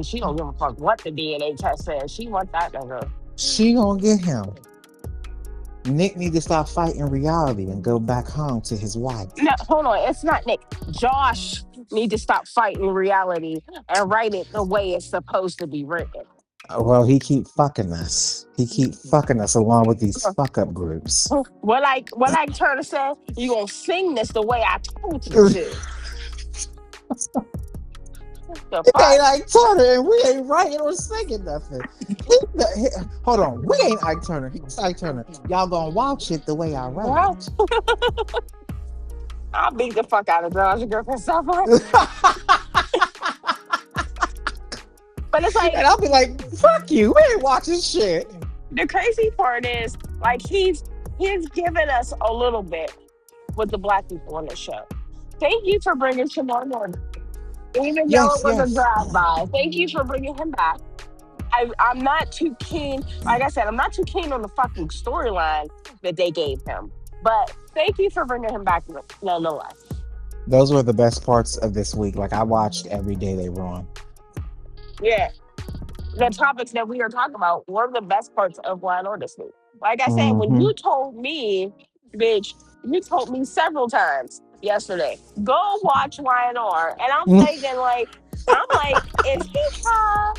She don't give a fuck what the DNA test says. She want that nigga. She gonna get him. Nick need to stop fighting reality and go back home to his wife. No, hold on. It's not Nick. Josh need to stop fighting reality and write it the way it's supposed to be written. Well, he keep fucking us. He keep fucking us along with these fuck up groups. What I Turner said, you gonna sing this the way I told you to. The It ain't fuck? Ike Turner, and we ain't writing or singing nothing. Hold on, we ain't Ike Turner. He's Ike Turner. Y'all gonna watch it the way I write Well, it. I'll beat the fuck out of Josh Griffin stuff. But it's like And I'll be like, fuck you, we ain't watching shit. the crazy part is like he's given us a little bit with the black people on the show. Thank you for bringing Shamar Moore, even though Yes, it was a yes. drive-by. Thank you for bringing him back. I'm not too keen. Like I said, I'm not too keen on the fucking storyline that they gave him. But thank you for bringing him back nonetheless. Those were the best parts of this week. Like I watched every day they were on. Yeah, the topics that we are talking about were the best parts of Law and Order this week. Like I said, when Mm-hmm. you told me, bitch, you told me several times yesterday, go watch Y&R, and I'm thinking like, is he high?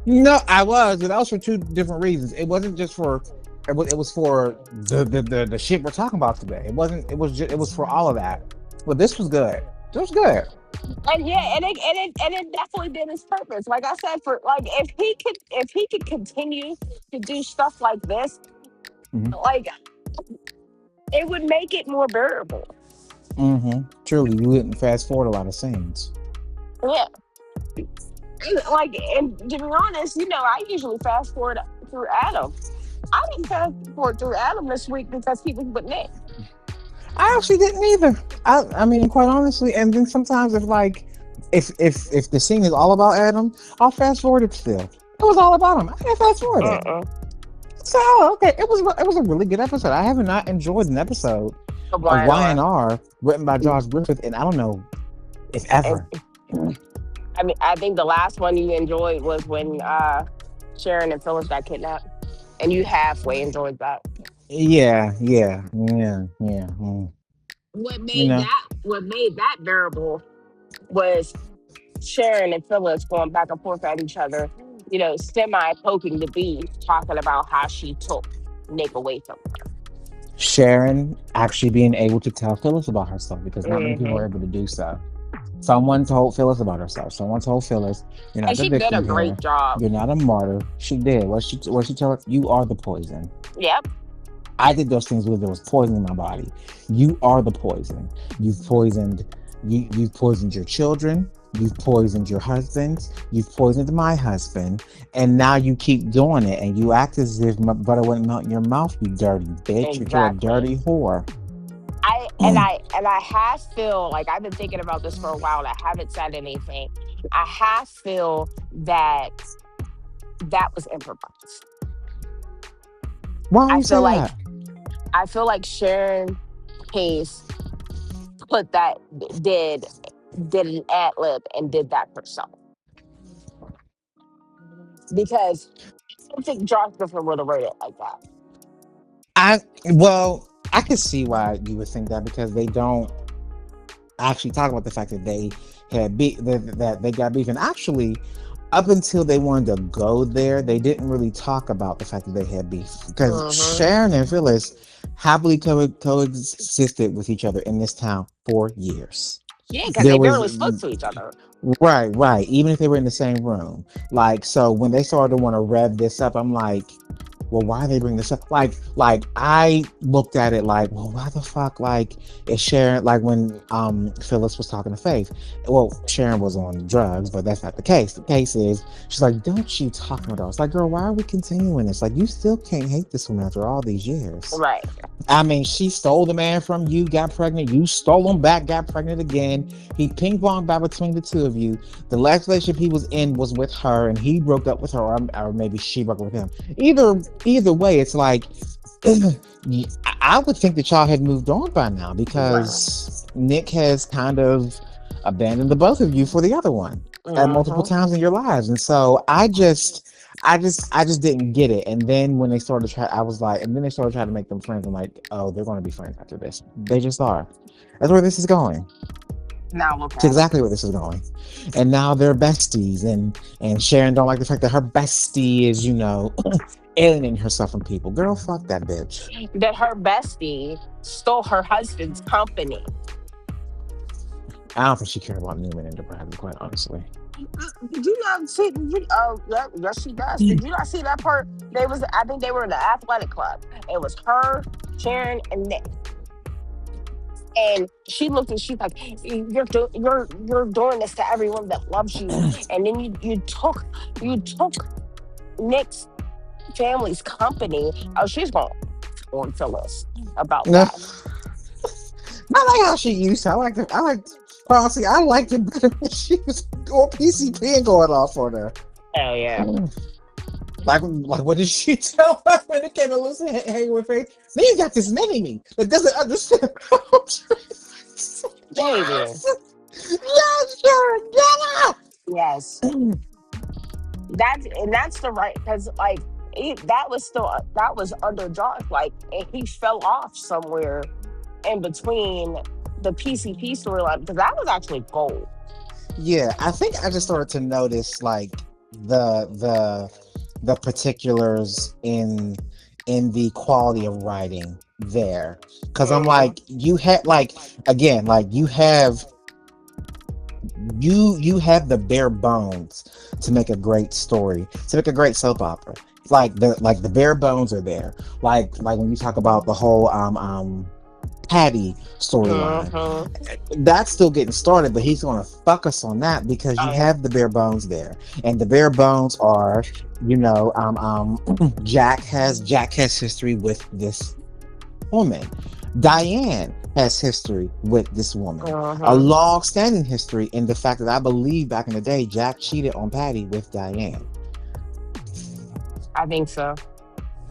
No, I was, but that was for two different reasons. It wasn't just for it was for the shit we're talking about today. It wasn't. It was just, it was for all of that. But this was good. This was good. And yeah, and it definitely did its purpose. Like I said, for like if he could continue to do stuff like this, Mm-hmm. like it would make it more bearable. Mm-hmm. Truly, you wouldn't fast forward a lot of scenes. Yeah. And to be honest, I usually fast forward through Adam. I didn't fast forward through Adam this week because he was with Nick. I actually didn't either. I mean, quite honestly, and then sometimes if the scene is all about Adam, I'll fast forward it still. It was all about him. I can fast forward it. Uh-uh. So okay, it was a really good episode. I have not enjoyed an episode Of of Y&R. Y&R written by Josh Griffith, and I don't know if And ever. I mean, I think the last one you enjoyed was when Sharon and Phyllis got kidnapped, and you halfway enjoyed that. Yeah. What You made know, that what made that bearable was Sharon and Phyllis going back and forth at each other, semi poking the beef, talking about how she took Nick away from Sharon actually being able to tell Phyllis about herself because not many her. people are able to do so. Someone told Phyllis about herself. Someone told Phyllis, "You're not And the she did a victim great here. job. You're not a martyr." She did. What she tell her? You are the poison. Yep, I did those things where there was poison in my body. You are the poison. You've poisoned. You've poisoned your children. You've poisoned your husbands. You've poisoned my husband, and now you keep doing it. And you act as if my butter wouldn't melt in your mouth. You dirty bitch. You're a exactly. dirty whore. I have feel like I've been thinking about this for a while and I haven't said anything. I have feel that that was improvised. Why do I you feel say like that? I feel like Sharon Case put that did an ad lib and did that herself because I don't think Josh Griffin would have wrote it like that. I well, I can see why you would think that because they don't actually talk about the fact that they had beef that they got beef, and actually, up until they wanted to go there, they didn't really talk about the fact that they had beef because Mm-hmm. Sharon and Phyllis happily coexisted with each other in this town for years. Yeah, because There they was barely spoke to each other. right. Even if they were in the same room, like so, when they started to want to rev this up, I'm like, well, why they bring this up? Like I looked at it like, well, why the fuck? Like, is Sharon like when Phyllis was talking to Faith? Well, Sharon was on drugs, but that's not the case. The case is she's like, don't you talk about us? Like, girl, why are we continuing this? Like, you still can't hate this woman after all these years. Right. I mean, she stole the man from you, got pregnant. You stole him back, got pregnant again. He ping ponged back between the two of you. The last relationship he was in was with her, and he broke up with her, or maybe she broke up with him. Either way, it's like I would think that y'all had moved on by now Right. because Nick has kind of abandoned the both of you for the other one at multiple Mm-hmm. times in your lives, and so I just didn't get it. And then when they started to try, I was like, and then they started trying to make them friends. I'm like, oh, they're going to be friends after this. They just are. That's where this is going. Now look It's at them. exactly where this is going. And now they're besties, and Sharon don't like the fact that her bestie is, alienating herself from people. Girl, fuck that bitch. That her bestie stole her husband's company. I don't think she cared about Newman and Bradley, quite honestly. Did you not see? Yes, she does. Did you not see that part? They was, I think they were in the athletic club. It was her, Sharon, and Nick. And she looked and she's like, you're doing this to everyone that loves you. And then you took Nick's family's company. Oh, she's going on Phyllis about No, that. I like how she used to. Honestly, I liked it better when she was on PCP and going off on her. Hell yeah, What did she tell her when it came to listen hanging with Faith? Then you got this mini me that doesn't understand. baby. Yes, yes, Sharon, get up. Yes, that's the right, because like that was still, that was under Josh. Like, and he fell off somewhere in between the PCP storyline, because that was actually gold. Yeah, I think I just started to notice like the the the particulars in the quality of writing there, because I'm Hmm. like, you had like, again, like you have the bare bones to make a great story, to make a great soap opera. Like the bare bones are there. Like when you talk about the whole Patty storyline, Hmm. that's still getting started, but he's going to fuck us on that because you Oh yeah, have the bare bones there, and the bare bones are, Jack has history with this woman. Diane has history with this woman, a hmm, long-standing history in the fact that I believe back in the day Jack cheated on Patty with Diane. I think so.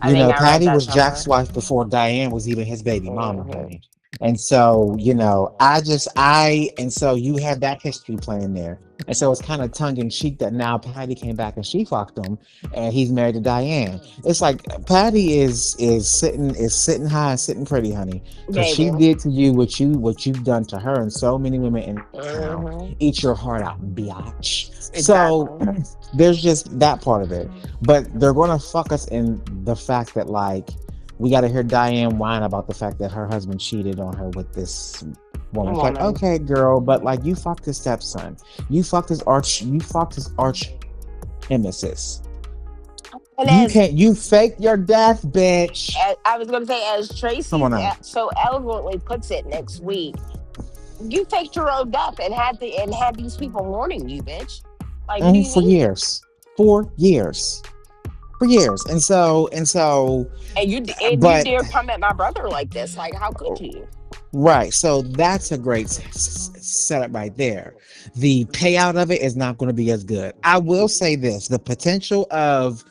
I think I read Patty that was Jack's somewhere. wife before Diane was even his baby mama, Hmm. honey. And so, and so you have that history playing there. And so it's kind of tongue in cheek that now Patty came back and she fucked him and he's married to Diane. It's like Patty is sitting high and sitting pretty, honey. Cause she Baby. did to you what you've done to her and so many women in this town. Hmm. Eat your heart out, biatch. So Exactly. there's just that part of it. But they're gonna fuck us in the fact that, like, we got to hear Diane whine about the fact that her husband cheated on her with this woman. It's like, Woman. okay, girl, but like, you fucked his stepson, you fucked his arch nemesis. And You as, can't, you faked your death, bitch. I was going to say, as Come Tracy on now. so eloquently puts it next week, you faked your own death and had these people warning you, bitch. Like, what do you For mean? years, for years, and so, And you but dare come at my brother like this? Like, how could you? right. So that's a great setup right there. The payout of it is not going to be as good. I will say this: the potential of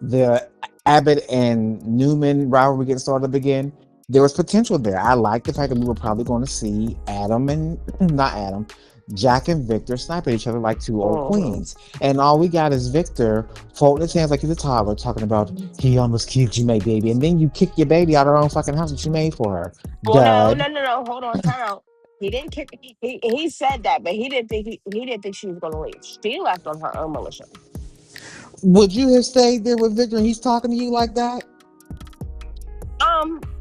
the Abbott and Newman rivalry getting started again, there was potential there. I like the fact that we were probably going to see Adam and not Adam, Jack and Victor sniping each other like two old Hmm. queens. And all we got is Victor folding his hands like he's a toddler, talking about he almost killed you, my baby. And then you kick your baby out of her own fucking house that you made for her. Well, no, Dud. no, no, no. Hold on, time out. He didn't kick. He said that, but he didn't think she was going to leave. She left on her own militia. Would you have stayed there with Victor and he's talking to you like that?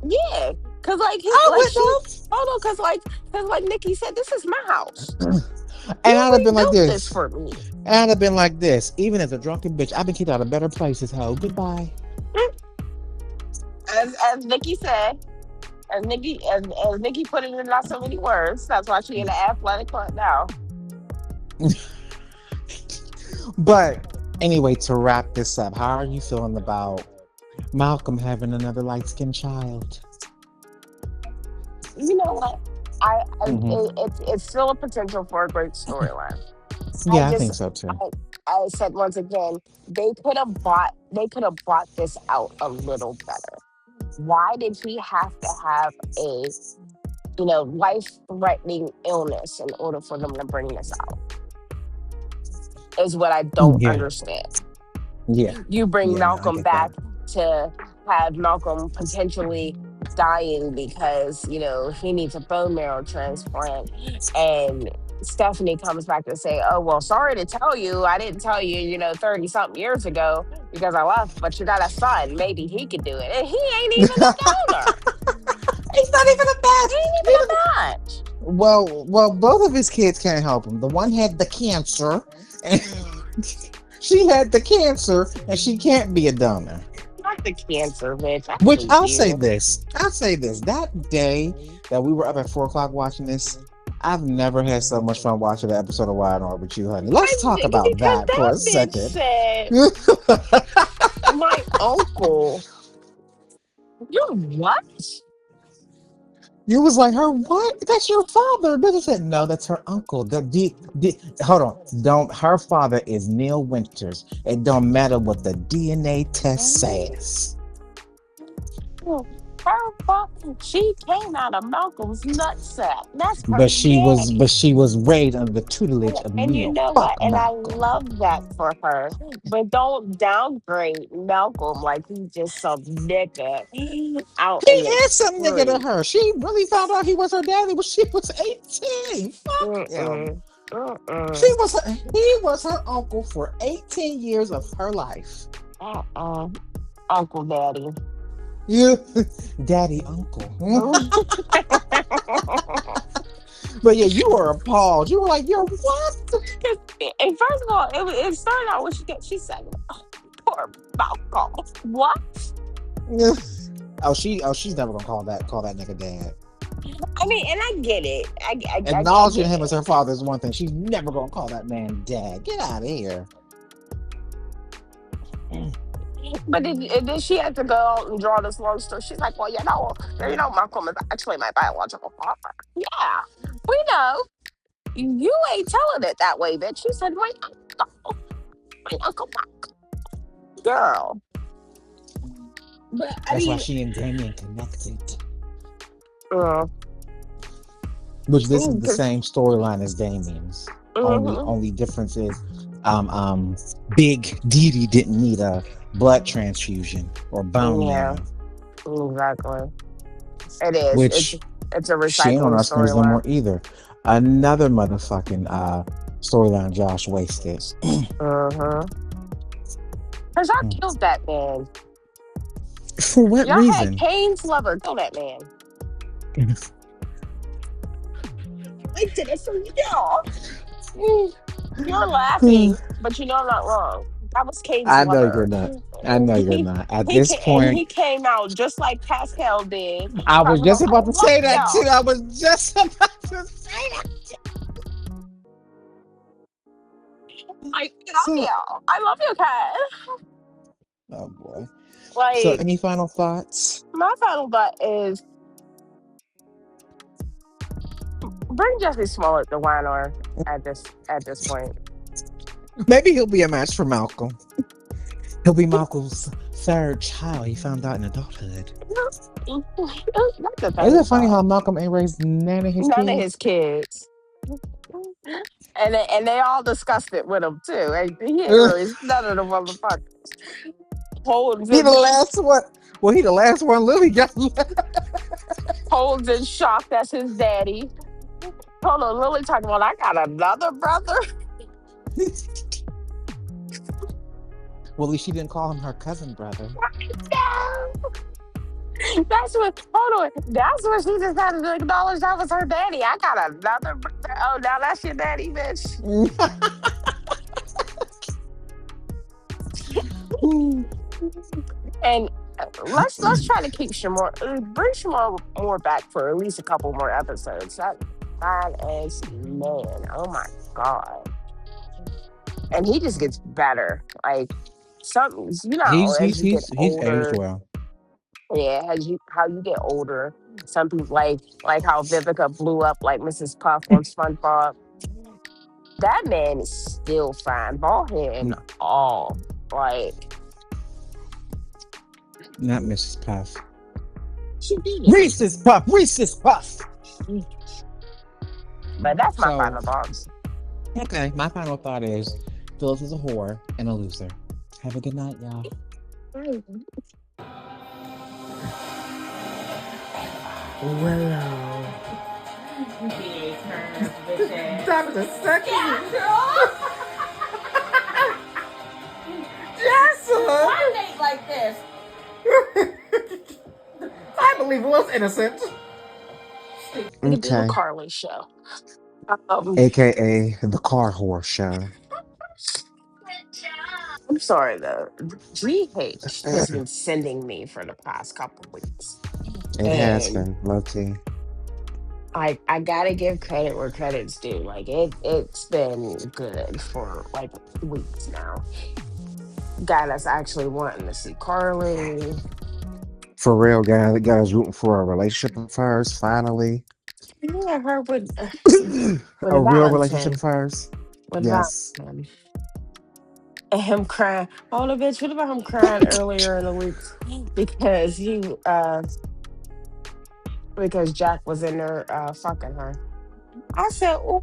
Yeah, cause like I like she, would hold on, cause like Nikki said, this is my house. have. And You I'd have been like rebuilt this this. for me. And I'd have been like this. Even as a drunken bitch, I've been kicked out of better places, ho. Goodbye. Mm. As Nikki said, as Nikki put it in not so many words. That's why she in the athletic club now. But anyway, to wrap this up, how are you feeling about Malcolm having another light skinned child? You know what? Hmm. It's still a potential for a great storyline. I Yeah, I just think so too. I said once again, they could have brought this out a little better. Why did he have to have a, life threatening illness in order for them to bring this out? Is what I don't Yeah. understand. Yeah. You bring Yeah, no, I Malcolm get that. back to have Malcolm potentially dying because, he needs a bone marrow transplant. And Stephanie comes back to say, oh, well, sorry to tell you. I didn't tell you, 30 something years ago because I left, but you got a son. Maybe he could do it. And he ain't even a donor. He's not even a He match. ain't even a match. Well, both of his kids can't help him. The one had the cancer, and she had the cancer, and she can't be a donor. Not the cancer, bitch. I Which hate I'll say you. this. I'll say this. That day that we were up at 4 o'clock watching this, I've never had so much fun watching an episode of Wild Art with you, honey. Let's talk about Because that that for a bitch second. said, my uncle. You what? You was like, her what? That's your father. Bitch said, no, that's her uncle. Hold on. Don't. Her father is Neil Winters. It don't matter what the DNA test says. Her fucking, she came out of Malcolm's nutsack. That's her But daddy. she was raised under the tutelage of And you Neil. know what? Fuck And I Malcolm. love that for her. But don't downgrade Malcolm like he's just some nigga out He in the is some nigga to street. her. She really found out he was her daddy when she was 18. Fuck him. Mm-mm. Mm-mm. He was her uncle for 18 years of her life. Uh-uh. Uncle Daddy. You daddy uncle. But yeah, you were appalled. You were like, yo, what? And first of all, it started out when she said, oh, poor Malcolm. What? She's never gonna call that nigga dad. I mean, and I get it. I Acknowledging get him as it. her father is one thing. She's never gonna call that man dad. Get out of here. But then she had to go out and draw this long story. She's like, well, Malcolm is actually my biological father. Yeah, we know. You ain't telling it that way, bitch. She said, my uncle, girl. But I That's why mean, she and Damien connected. uh, Which this is the 'cause- same storyline as Damien's. mhm. Only difference is Big Didi didn't need a blood transfusion or bone Yeah, marrow. exactly. It is. Which It's a she ain't on recycling our screens no storyline. more either. Another motherfucking storyline Josh wasted. Uh-huh. Cause y'all killed that man. For what Y'all had reason? Kane's lover kill that man. I did it for y'all. You're laughing, but you know I'm not wrong. That was Kane's I know you're lover. not. I know you're He not. At he this came, and point, he came out just like Pascal did, I was talking just about I about to love say that too. y'all. I was just about to say that. Like love So, y'all. I love you, guys. oh boy. So, Like any final thoughts? my final thought is bring Jesse Smollett to Weiner at this point. Maybe he'll be a match for Malcolm. He'll be Malcolm's third child. He found out in adulthood. That's the Isn't third it funny child. how Malcolm ain't raised none of his None of kids? his kids. And they all discussed it with him too. And he ain't really none of the motherfuckers. Holds He the in last one. Well, he the last one. Lily got. holds in shock. That's his daddy. Hold on, Lily talking about I got another brother. Well, at least she didn't call him her cousin brother. No. That's what hold on. That's what she just had to acknowledge that was her daddy. I got another brother. Oh, now that's your daddy, bitch. And let's try to keep Shamor bring Shamor more back for at least a couple more episodes. That as man, oh my god! And he just gets better. Like something, as you get He's aged older, well. yeah, as you how you get older. Some people like how Vivica blew up like Mrs. Puff on SpongeBob. That man is still fine, bald head and No, all. Like not Mrs. Puff. she did. Reese's Puff. Reese's Puff. But that's my So final thoughts. okay, my final thought is Phyllis is a whore and a loser. Have a good night, y'all. Willow. BA turn up, bitch ass. Dr. Yeah, Sexy. girl. Jessup. Why Nate like this? I believe it was innocent. We could do the Okay. Carly show. Um, AKA the car horse show. I'm sorry though. GH has been sending me for the past couple weeks, It has and been low key. I gotta give credit where credit's due. Like it's been good for like weeks now. Got us actually wanting to see Carly. For real, guys. The guy's rooting for a relationship of hers, finally. Yeah, her with A a real relationship Valentine. of hers. With Yes. Valentine. And him crying. Oh the bitch, what about him crying earlier in the week? Because because Jack was in there fucking her. I said, oh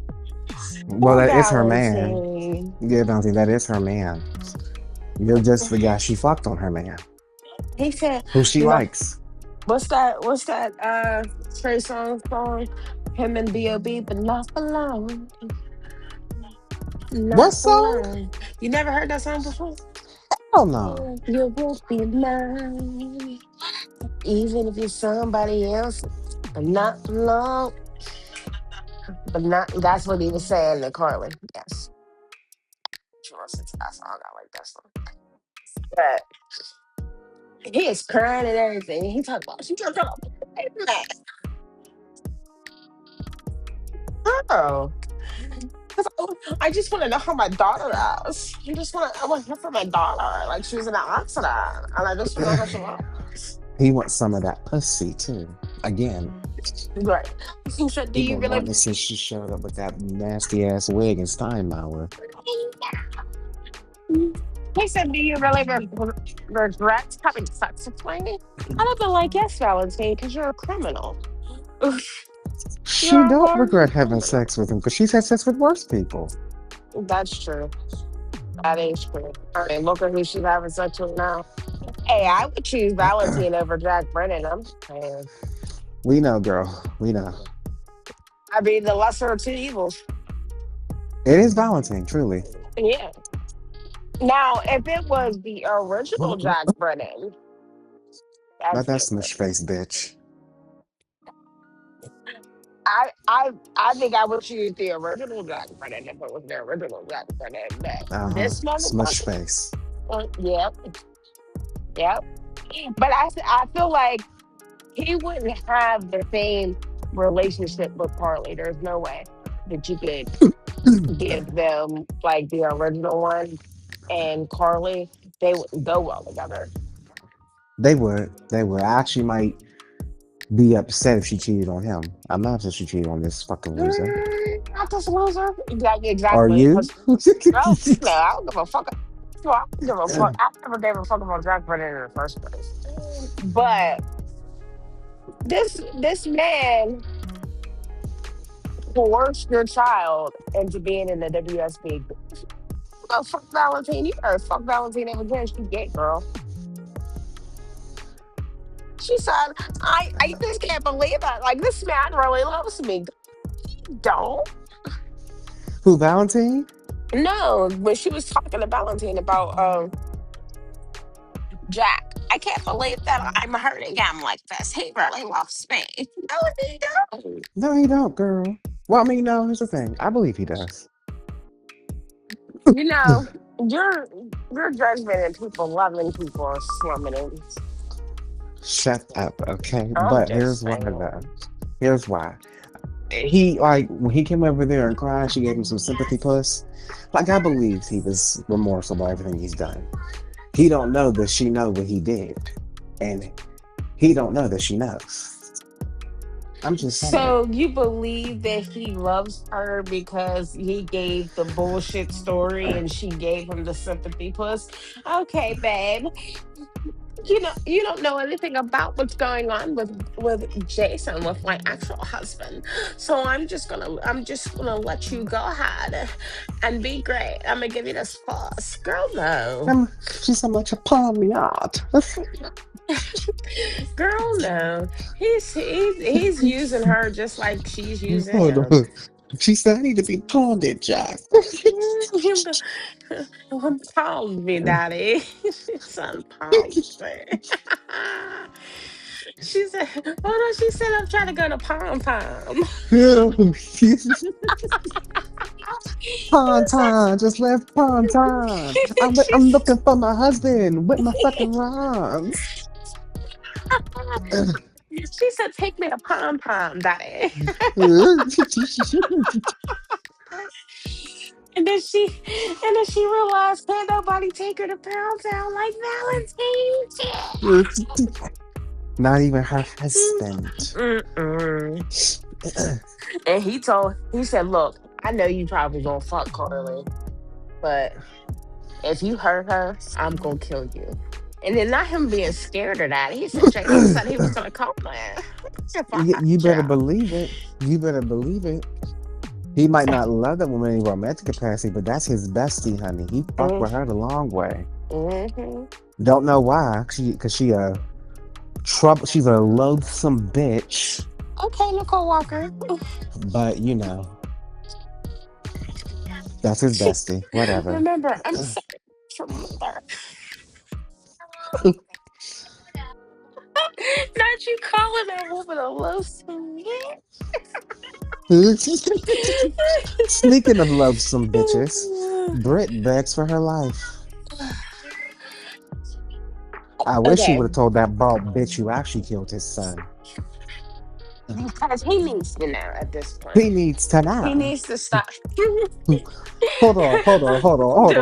Well, that is her man. Valentine. Yeah, Bounty, that is her man. You're just the guy she fucked on her man. He said, Who she no, likes. what's that Trey song? Him and B.O.B. but not for long. What Not for song? long. You never heard that song before? Hell no. You won't be mine. Even if you're somebody else. But not for long. But not that's what he was saying to Carly. Yes. She listens to that song. I like that song. But he is crying and everything. He talked about she talking about oh. 'Cause I just want to know how my daughter is. I want to hear from my daughter. Like she was in an accident. And I just want to know how she was. He wants some of that pussy too. Again. Right. He said, do He you been wanting really it since she showed up with that nasty ass wig and Steinmauer. he said, do you really regret having sex with me? And I've been like, yes, Valentine, because you're a criminal. She You're a don't horrible regret having criminal. sex with him because she's had sex with worse people. That's true. That is true. I mean, look at who she's having sex with now. Hey, I would choose Valentine over Jack Brennan. I'm just saying. We know, girl. We know. I mean, the lesser of two evils. It is Valentine, truly. Yeah. Now, if it was the original Jack Brennan, Not that's that different. smush face bitch. I think I would choose the original Jack Brennan if it was the original Jack Brennan. But Uh-huh. this Smush motherfucker, face. yep, yep. But I feel like he wouldn't have the same relationship with Carly. There's no way that you could give them like the original one and Carly. They wouldn't go well together. They would. They would. I actually might be upset if she cheated on him. I'm not upset she cheated on this fucking loser. Not this loser. Exactly, Are exactly. you? Because no, no, I don't give a fuck. Well, I don't give a fuck. I never gave a fuck about Jack Brennan in the first place. But this man coerced your child into being in the WSB. Oh, fuck Valentine. You better fuck Valentine every chance you get, girl. She said, I just can't believe it. Like, this man really loves me. Don't. Who, Valentine? No, when she was talking to Valentine about Jack, I can't believe that I'm hurting him like this. He really loves me. No, he don't. No, he don't, girl. Well, I mean, no, here's the thing. I believe he does. You know, your your judgment and people loving people are slumming. Shut up, okay? I'm But just here's why, saying. though. Here's why. He, like, when he came over there and cried, she gave him some sympathy puss. Like, I believe he was remorseful about everything he's done. He don't know that she know what he did. And he don't know that she knows. I'm just saying. So you believe that he loves her because he gave the bullshit story and she gave him the sympathy puss? Okay, babe. You don't know anything about what's going on with Jason, with my actual husband. So I'm just gonna let you go ahead and be great. I'm gonna give you this puss. Girl, no. She's so much a palm yacht. Girl, no. He's using her just like she's using Hold him. on. She said I need to be pawned, Jack. Pound me, daddy. Son, pound me. She said, oh no, she said I'm trying to go to Pom Pom. Pawn time, just left pawn time. I'm She's, looking for my husband with my fucking rhymes. she said, take me to Pom Pom, daddy. And then she realized can't nobody take her to Pound Town like Valentine's Not even her Day. husband. Mm-mm. And he said, look, I know you probably gonna fuck Carly, but if you hurt her, I'm gonna kill you. And then not him being scared of that. He said straight up said he was gonna come there if I had You better to. believe it. You better believe it. He might not love that woman in romantic capacity, but that's his bestie, honey. He fucked with her the long way. Mm-hmm. Don't know why. Cause she a trouble. She's a loathsome bitch. Okay, Nicole Walker. But that's his bestie. Whatever. Remember, I'm sorry for mother. Not you calling that woman a loathsome Speaking of loathsome bitches, bitch. Britt begs for her life. I wish he Okay, would have told that bald bitch who actually killed his son. because he needs to know at this point. He needs to He know. needs to stop. Do Hold on.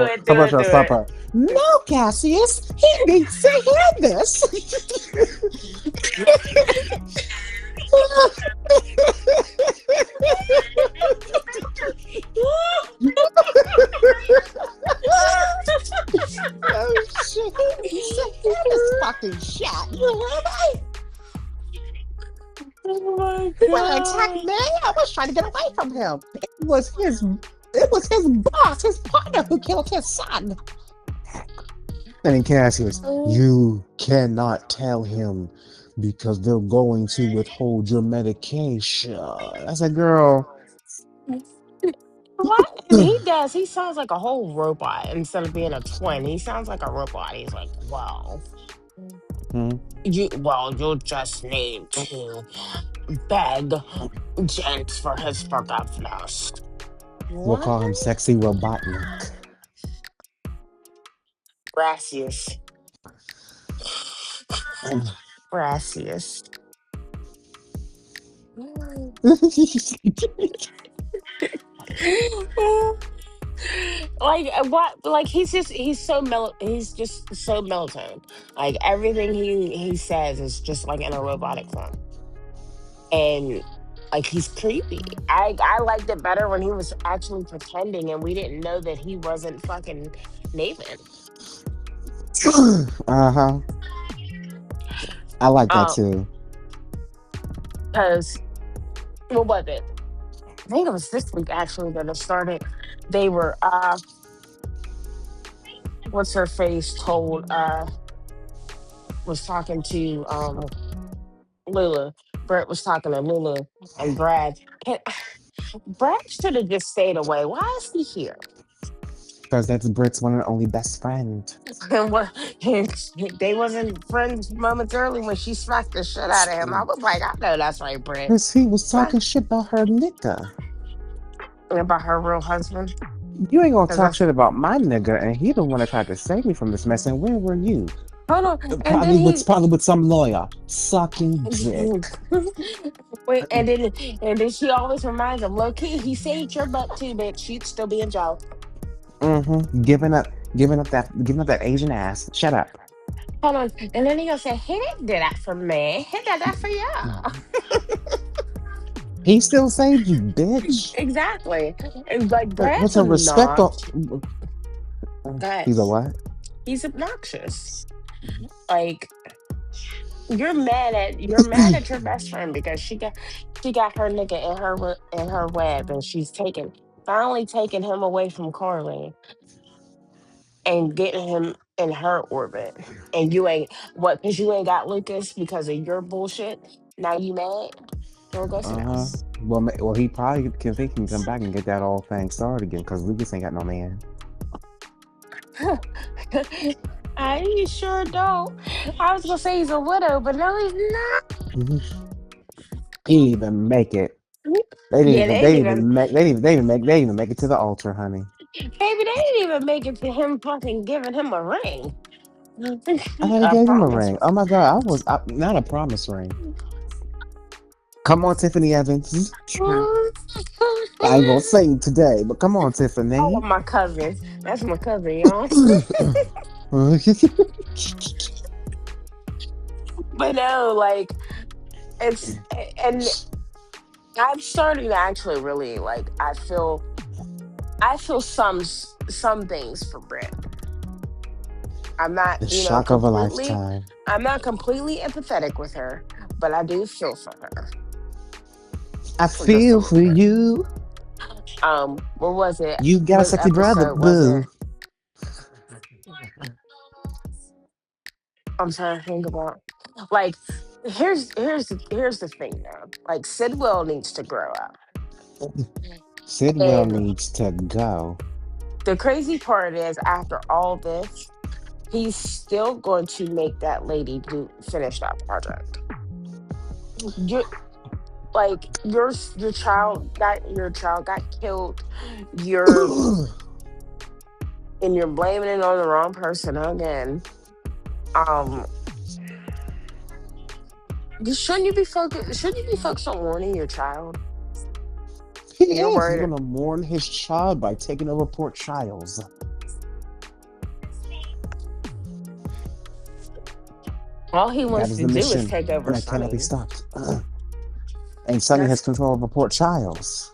it, How do about it, y'all do stop it. her? No, Cassius, he needs to hear this. Oh shit, he needs to hear this fucking shit. You hear me? Oh my When he attacked god. me, I was trying to get away from him. It was his boss, his partner who killed his son. And then Cassius, you cannot tell him because they're going to withhold your medication. I said, girl, What? And he does. He sounds like a whole robot instead of being a twin. He sounds like a robot. He's like, well, hmm, you'll just need to beg Jenks for his forgiveness. we'll What? call him Sexy Robotnik. Gracias. Gracias. Like what? Like he's just so mellow. Like everything he says is just like in a robotic form, and like he's creepy. I liked it better when he was actually pretending, and we didn't know that he wasn't fucking Nathan. Uh-huh. I like that Um, too. because what was it? I think it was this week actually that it started. They were what's her face told was talking to Lula. Brett was talking to Lula and Brad. And Brad should have just stayed away. Why is he here? Because that's Britt's one and only best friend. And what they wasn't friends moments early when she smacked the shit out of him. I was like, I know that's right, Brett. Because he was But talking shit about her nigga. about her real husband. You ain't gonna Because talk that's shit about my nigga, and he the one that tried to save me from this mess. And where were you? hold on. And then Probably with some lawyer sucking dick. wait, and then she always reminds him, low key, he saved your butt too, bitch. You'd still be in jail. Mm-hmm. Giving up that Asian ass. Shut up. Hold on. And then he gonna say, he didn't do that for me. He did that for you. He still saved you, bitch. Exactly. And like Put Brad's some respect on. obnoxious. He's a what? He's obnoxious. Like you're mad at your best friend because she got her nigga in her web and she's finally taking him away from Carly and getting him in her orbit. And you ain't what because you ain't got Lucas because of your bullshit. Now you mad? Well, go sit Uh down. huh. Well, he probably can think he can come back and get that all thing started again because Lucas ain't got no man. I sure don't. I was gonna say he's a widow, but no, he's not. Mhm. He didn't even make it. Yeah, they didn't even, They didn't even make it to the altar, honey. baby, they didn't even make it to him fucking giving him a ring. I thought he A gave him a promise. ring. Oh my god, not a promise ring. Come on, Tiffany Evans. I ain't gonna sing today, but come on, Oh, Tiffany. my cousin. That's my cousin, y'all. But no, like it's and I'm starting to actually really like. I feel some things for Brit. I'm not, The shock of a lifetime. I'm not completely empathetic with her, but I do feel for her I for just a feel little for bit. you. What was it? You got a What sexy brother, episode was it? boo. I'm trying to think about. Like, here's the thing though. Like, Sidwell needs to grow up, Sidwell and needs to go. the crazy part is, after all this, he's still going to make that lady finish that project. You like your child got killed. You're and you're blaming it on the wrong person again. Um, shouldn't you be focused on warning your child? He And you're is. He's worried. gonna mourn his child by taking over Port Childs. All he That wants is to the do is mission, take over and that cannot be Sunny. stopped. And Sonny has That's control over Port Childs.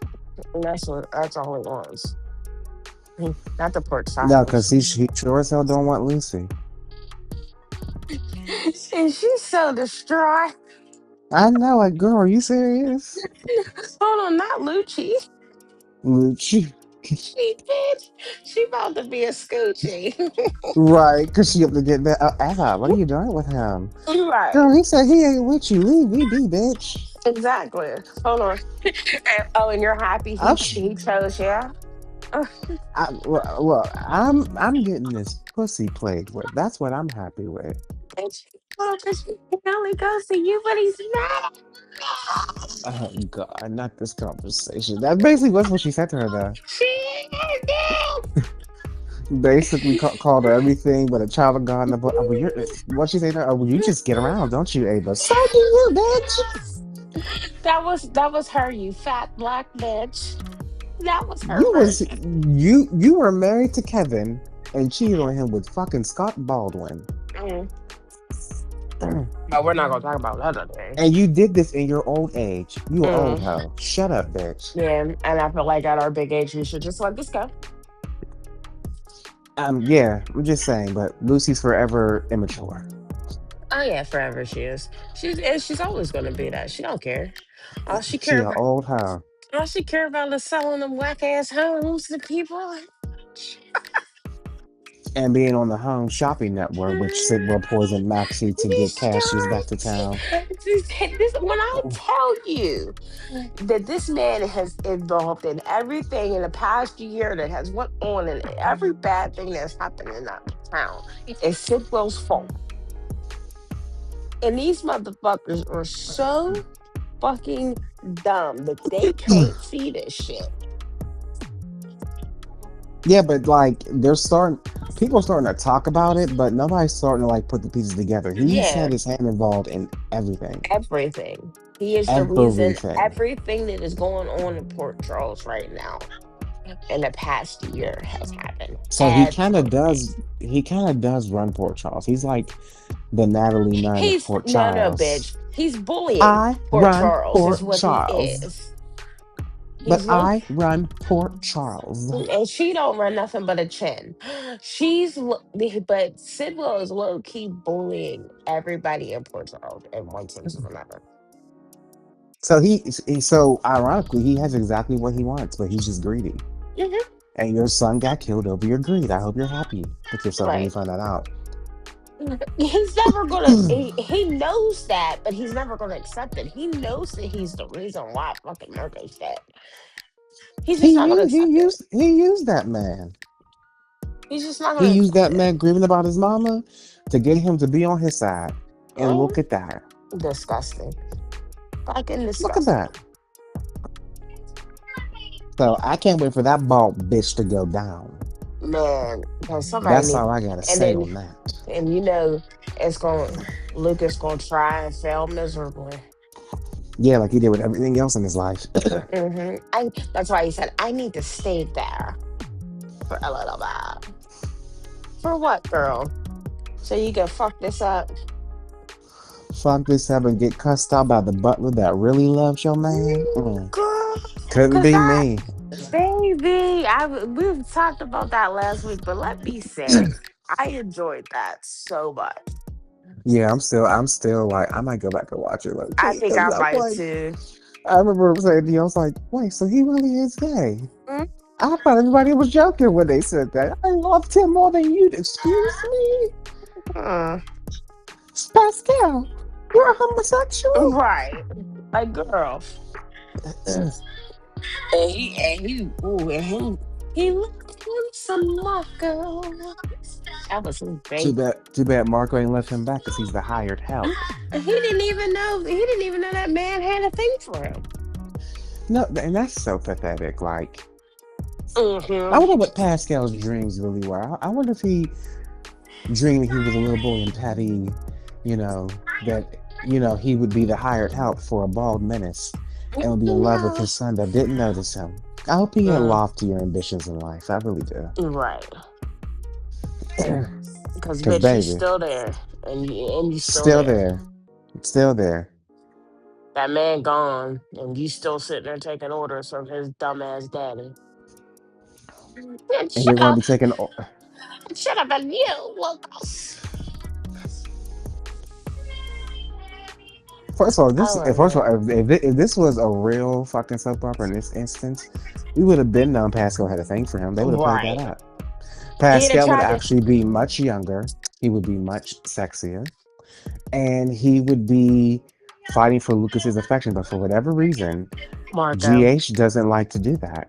that's all he wants. Not the Port No, because Styles. he sure as hell don't want Lucy. And she's so distraught. I know, like, girl, are you serious? Hold on, not Lucci. Lucy. She did. She about to be a scoochie. Right, because she up to get that. Ava, what are you doing with him? Right. Girl, he said he ain't with you. Leave, we be, bitch. Exactly. Hold on. Oh, and you're happy I'm, he chose you? Oh, I'm getting this pussy played with. That's what I'm happy with. bitch. Oh, bitch, he only goes to you, but he's mad at me. Oh God, not this conversation. That basically was what she said to her, though. She is dead. Basically called her everything but a child of God. But well, you're what she say to her? Oh, well, you just get around, don't you, Ava? So do you, bitch. That was her, you fat black bitch. That was her You was version. you were married to Kevin and cheated on him with fucking Scott Baldwin. Mm. And But we're not gonna talk about that today. you did this in your old age. You a old Mm. hoe. Shut up, bitch. Yeah, and I feel like at our big age, we should just let this go. Yeah, I'm just saying, but Lucy's forever immature. Oh yeah, forever she is. She's always gonna be that. She don't care. All she She care a about, old hoe. all she care about is selling them whack ass homes to people. And being on the Home Shopping Network, which Sidwell poisoned Maxie to get cashes back to town. When I tell you that this man has involved in everything in the past year that has went on and every bad thing that's happened in that town is Sidwell's fault. And these motherfuckers are so fucking dumb that they can't see this shit. Yeah, but like people are starting to talk about it, but nobody's starting to like put the pieces together. He's Yeah, had his hand involved in everything. everything. He is the reason Everything. everything that is going on in Port Charles right now in the past year has happened. So Everything. he kind of does run Port Charles. He's like the Natalie Nunn of He's Port no, no, Charles. bitch. He's bullying I Port run Charles, is Port what he Charles. is. But He's look, I run Port Charles. and she don't run nothing but a chin. But Sidwell is low key bullying everybody in Port Charles in one sense of another. So so ironically, he has exactly what he wants, but he's just greedy. Hmm. And your son got killed over your greed. I hope you're happy with yourself when you Right. find that out. He's never gonna. He knows that, but he's never gonna accept it. He knows that he's the reason why fucking Marco's dead. He's just not gonna accept it. He used that man. He's just not He gonna used accept that it. man grieving about his mama to get him to be on his side. And Oh, look at that. disgusting. Fucking Look at disgusting. that. So I can't wait for that bald bitch to go down. Man, because somebody That's need, all I gotta and say then on that. and you know it's going Lucas gonna try and fail miserably. Yeah, like he did with everything else in his life. I That's why he said I need to stay there for a little bit. For what, girl? So you can fuck this up? Fuck this up and get cussed out by the butler that really loves your man. Girl, Couldn't cause be I me. baby, we've talked about that last week, but let me say, I enjoyed that so much. Yeah, I'm still like, I might go back and watch it, low I key, think because I I'm might like, too. I remember saying to you, I was like, wait, so he really is gay? Mm, I thought everybody was joking when they said that. I loved him more than you. Excuse me, mm. Pascal, you're a homosexual. Right. Like girl. He looked him some Marco. That was his Too baby. bad, too bad Marco ain't left him back because he's the hired help. He didn't even know that man had a thing for him. No, and that's so pathetic. Like, I Mm-hmm. wonder what Pascal's dreams really were. I wonder if he dreamed he was a little boy in Paris, that, he would be the hired help for a bald menace and would be in love with No. his son that didn't notice him. I hope he had Mm, loftier ambitions in life. I really do. right. Because Because, bitch, you baby, still there. And you still still there. there. Still there. That man gone, and you still sitting there taking orders from his dumbass daddy. And And you're shut going to up. be taking. Shut up and you, Lucas. I love First of it. all, if this was a real fucking soap opera in this instance, we would have been known Pascal had a thing for him. They would have played that Right. up. He'd have Pascal would tried to, actually be much younger. He would be much sexier, and he would be fighting for Lucas's affection. But for whatever reason, Marco. GH doesn't like to do that.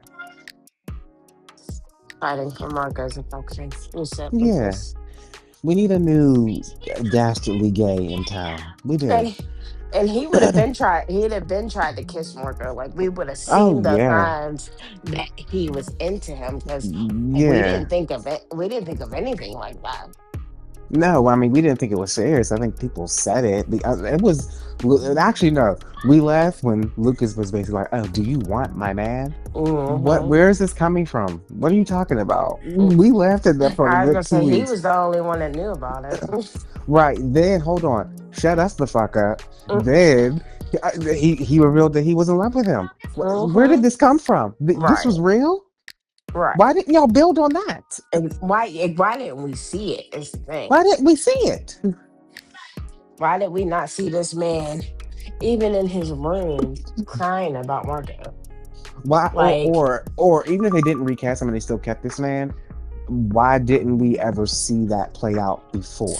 Fighting for Marco's affection. You said Yeah, Lucas. we need a new dastardly gay in town. We do. And and he'd have been tried to kiss Marco. Like we would have Oh seen the yeah, signs that he was into him because we yeah. didn't think of it. We didn't think of anything like that. No, I mean we didn't think it was serious. I think people said it. It was actually no. We laughed when Lucas was basically like, "Oh, do you want my man? What? Hmm. Where is this coming from? What are you talking about?" We laughed at that for a I was good gonna two say he weeks. was the only one that knew about it. Right then, hold on. Shut us the fuck up. Hmm. Then he revealed that he was in love with him. Where did this come from? This Right, was real. right. Why didn't y'all build on that? And why didn't we see it? Is the thing. Why didn't we see it? Why did we not see this man, even in his room, crying about Marco? Why Like, or even if they didn't recast him and they still kept this man, why didn't we ever see that play out before?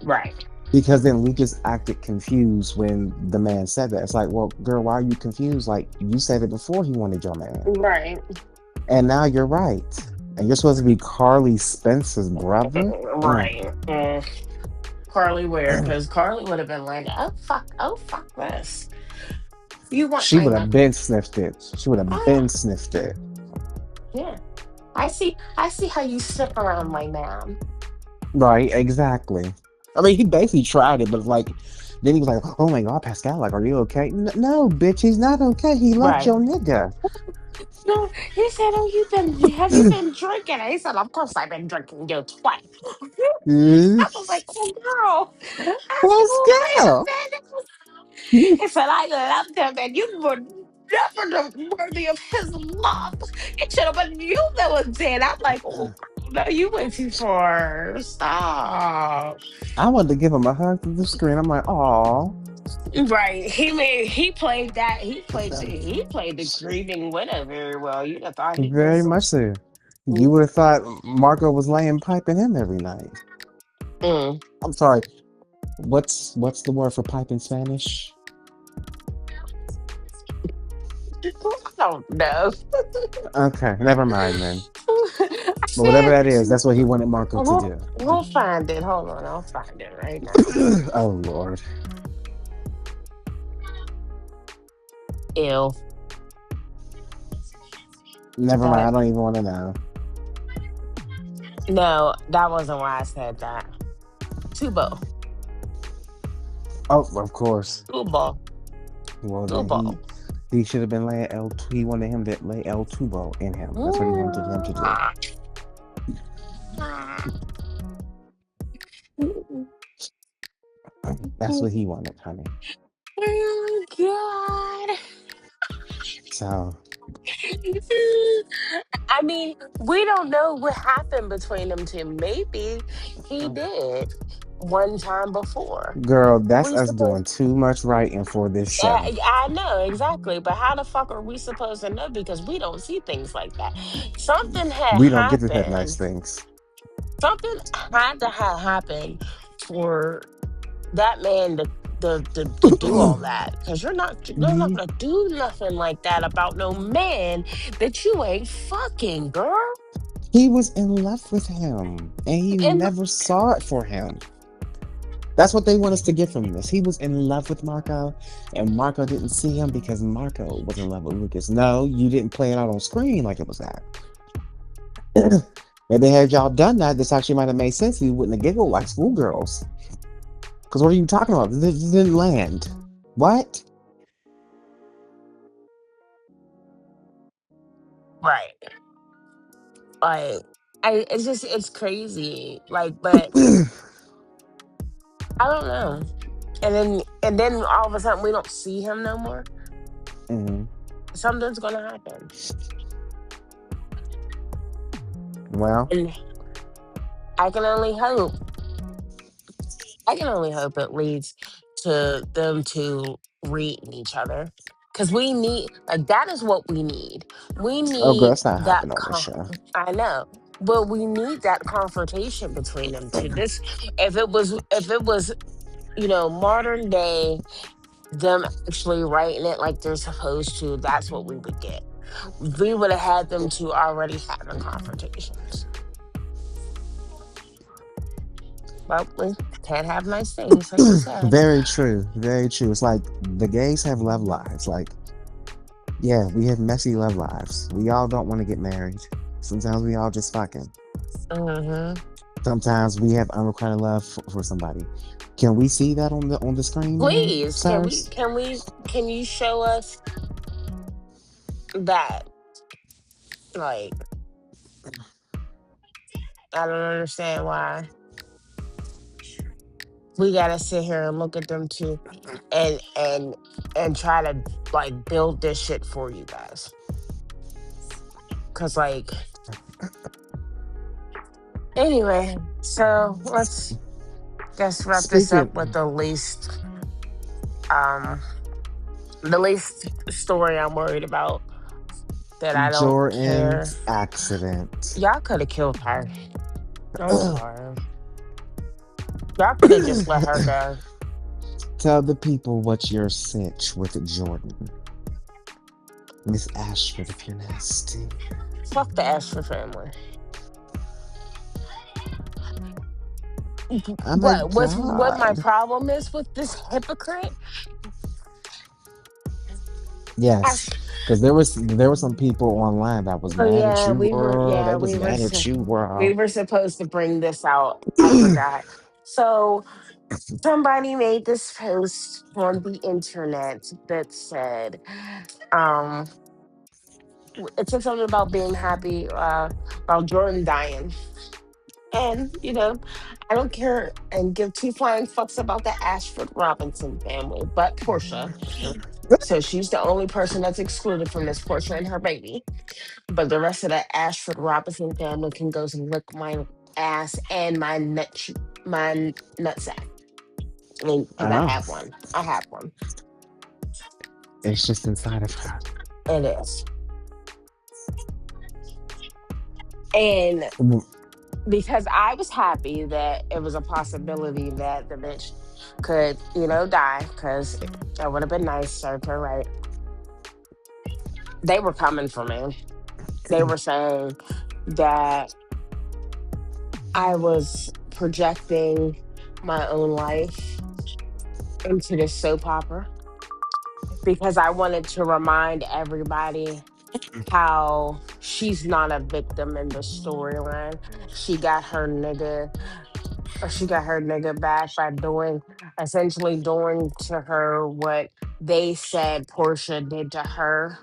right, Because then Lucas acted confused when the man said that. It's like, well, girl, why are you confused? Like you said it before he wanted your man. right, And now you're right. And you're supposed to be Carly Spencer's brother? right. Carly where? Because Carly would have been like, oh fuck this. You want She my would man? have been sniffed it. She would have Oh been sniffed it. yeah, yeah. I see how you slip around my man. Right, exactly. I mean, he basically tried it, but like, then he was like, "Oh my god, Pascal, like, are you okay?" No, bitch, he's not okay. He left Right. your nigga. No, he said, "Oh, have you been drinking?" And he said, "Of course I've been drinking you twice." Mm, I was like, "Oh, girl." I was like, "Oh, wait a Pascal. minute." He said, "I loved him, and you would." never worthy of his love. It should have been you that was dead. I'm like, oh, no, you went too far. Stop. I wanted to give him a hug through the screen. I'm like, "Aw." Right. He played the grieving widow very well. You'd have thought he Very was much so. You would mm, have thought Marco was laying piping him every night. mm. I'm sorry. What's the word for pipe in Spanish? I don't know. Okay, never mind then. I But whatever said that is, that's what he wanted Marco to we'll, do. we'll find it. Hold on, I'll find it right now. Oh Lord. Ew. Never mind. I That don't even want to know. no, that wasn't why I said that. Tubo. Oh, of course. Tubo. Well, then Tubo. he should have been laying El. He wanted him to lay El Tubo in him. That's what he wanted him to do. That's what he wanted, honey. Oh my god. So, I mean, we don't know what happened between them two. Maybe he did one time before. girl, that's We us doing supposed too much writing for this show. I know exactly, but how the fuck are we supposed to know? Because we don't see things like that. Something had We don't get to have nice happened. things. Something had to have happened for that man to do all that. Because you're not He gonna do nothing like that about no man that you ain't fucking, girl. he was in love with him, and he And never saw it for him. That's what they want us to get from this. He was in love with Marco, and Marco didn't see him because Marco was in love with Lucas. No, you didn't play it out on screen like it was that. Maybe had y'all done that, this actually might have made sense. You wouldn't have giggled like schoolgirls. Because what are you talking about? This didn't land. What? right, like it's crazy. Like, but I don't know. And then all of a sudden we don't see him no more. Mhm. Something's gonna happen, Well, and I can only hope. I can only hope it leads to them to reading each other. Cause we need like that is what we need. We oh, girl, need that's not that happening on this show. I know. But we need that confrontation between them two. This if it was, modern day, them actually writing it like they're supposed to, that's what we would get. We would have had them two already having confrontations. But we can't have nice things, like you said. Very true. Very true. It's like the gays have love lives. Like, yeah, we have messy love lives. We all don't want to get married. Sometimes we all just fucking. Hmm. Sometimes we have unrequited love for somebody. Can we see that on the screen there, Please, sirs? can you show us that? Like, I don't understand why we gotta sit here and look at them two and try to like build this shit for you guys. Cause like anyway, so let's just wrap this up with Speaking um the least story I'm worried about that I don't care. Jordan's accident. Y'all could have killed her. I'm sorry. Y'all could have just let her go. Tell the people what's your cinch with Jordan. Miss Ashford, if you're nasty. Fuck the Asher family. Oh my What my god. problem is with this hypocrite? Yes. Ash- Because there were some people online that was oh mad at yeah, you, girl. They was mad at you, we girl. were supposed to bring this out. I forgot. So somebody made this post on the internet that said, um, it said something about being happy, about Jordan dying. And, I don't care and give two flying fucks about the Ashford Robinson family, but Portia. So she's the only person that's excluded from this, Portia and her baby. But the rest of the Ashford Robinson family can go and lick my ass and my nutsack. Because I Oh, have one. I have one. it's just inside of her. It is. And Mm, because I was happy that it was a possibility that the bitch could, die, because it would have been nice, served her right. They were coming for me. They were saying that I was projecting my own life into this soap opera because I wanted to remind everybody how she's not a victim in the storyline. She got her nigga, she got her nigga back by essentially doing to her what they said Portia did to her.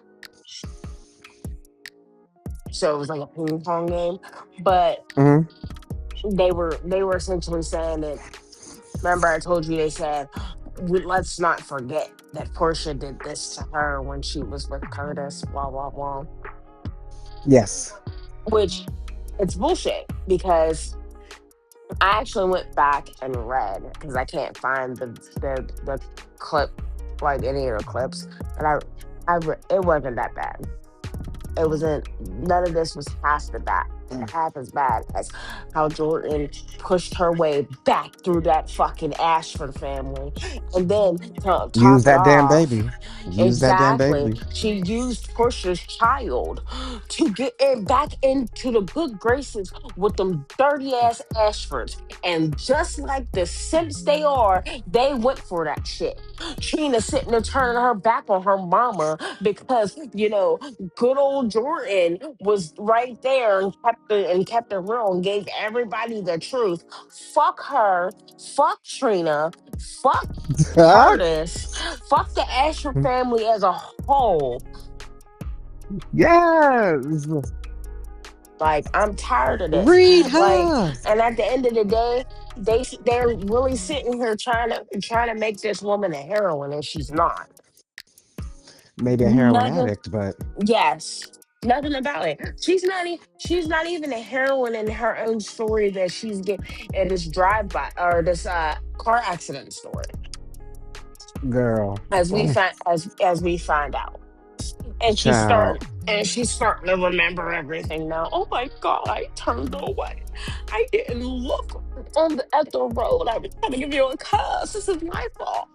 So it was like a ping pong game, but mhm. they were essentially saying that. Remember, I told you they said, let's not forget that Portia did this to her when she was with Curtis, blah, blah, blah. Yes. Which it's bullshit because I actually went back and read because I can't find the clip, like any of the clips. And it wasn't that bad. It wasn't, none of this was half as bad as how Jordan pushed her way back through that fucking Ashford family. And then to Use top it that damn off, baby. Use that damn exactly, baby. she used Portia's child to get back into the good graces with them dirty ass Ashfords. And just like the simps they are, they went for that shit. Trina sitting there turning her back on her mama because, good old Jordan was right there and kept it real and gave everybody the truth. Fuck her, fuck Trina, fuck Curtis, fuck the Asher family as a whole. Yes. Like, I'm tired of this. Read Like, her. and at the end of the day, they're really sitting here trying to make this woman a heroine, and she's not. Maybe a heroin Nothing. addict, but Yes. Nothing about it. She's not even a heroine in her own story that she's get in this drive by or this car accident story. girl, As we find out. And child. she's starting to remember everything now. Oh my God, I turned away. I didn't look at the road. I was trying to give you a cuss. This is my fault.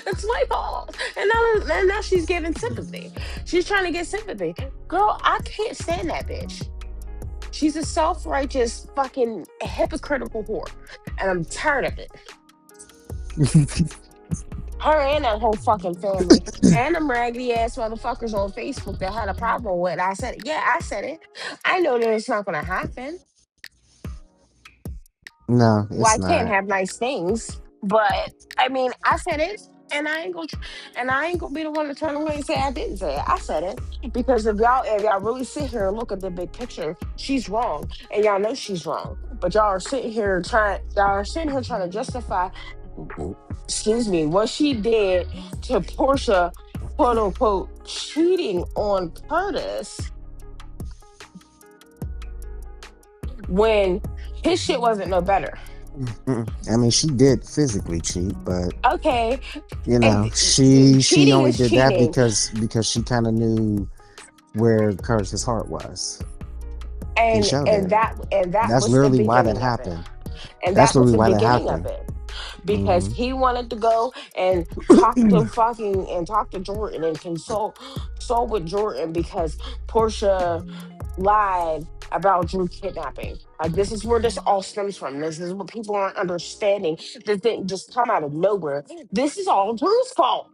It's my fault. And now she's giving sympathy. She's trying to get sympathy. Girl, I can't stand that bitch. She's a self-righteous fucking hypocritical whore. And I'm tired of it. Her and that whole fucking family. And them raggedy ass motherfuckers on Facebook that had a problem with it. I said it. Yeah, I said it. I know that it's not gonna happen. No, Well, it's I can't not. have nice things, but I mean, I said it, and I ain't gonna be the one to turn away and say I didn't say it. I said it because if y'all really sit here and look at the big picture, she's wrong, and y'all know she's wrong. But y'all are sitting here trying to justify, excuse me, what she did to Portia, quote unquote, cheating on Curtis when his shit wasn't no better. I mean, she did physically cheat, but Okay, and she cheating only is did that cheating. because she kind of knew where Curtis's heart was. He and showed and it. that That's was the literally why that beginning of it. happened. And That's that was literally the why that beginning of happened. it because Hmm. he wanted to go and talk to Jordan and console with Jordan because Portia lied about Drew kidnapping. Like, this is where this all stems from. This is what people aren't understanding. This didn't just come out of nowhere. This is all Drew's fault.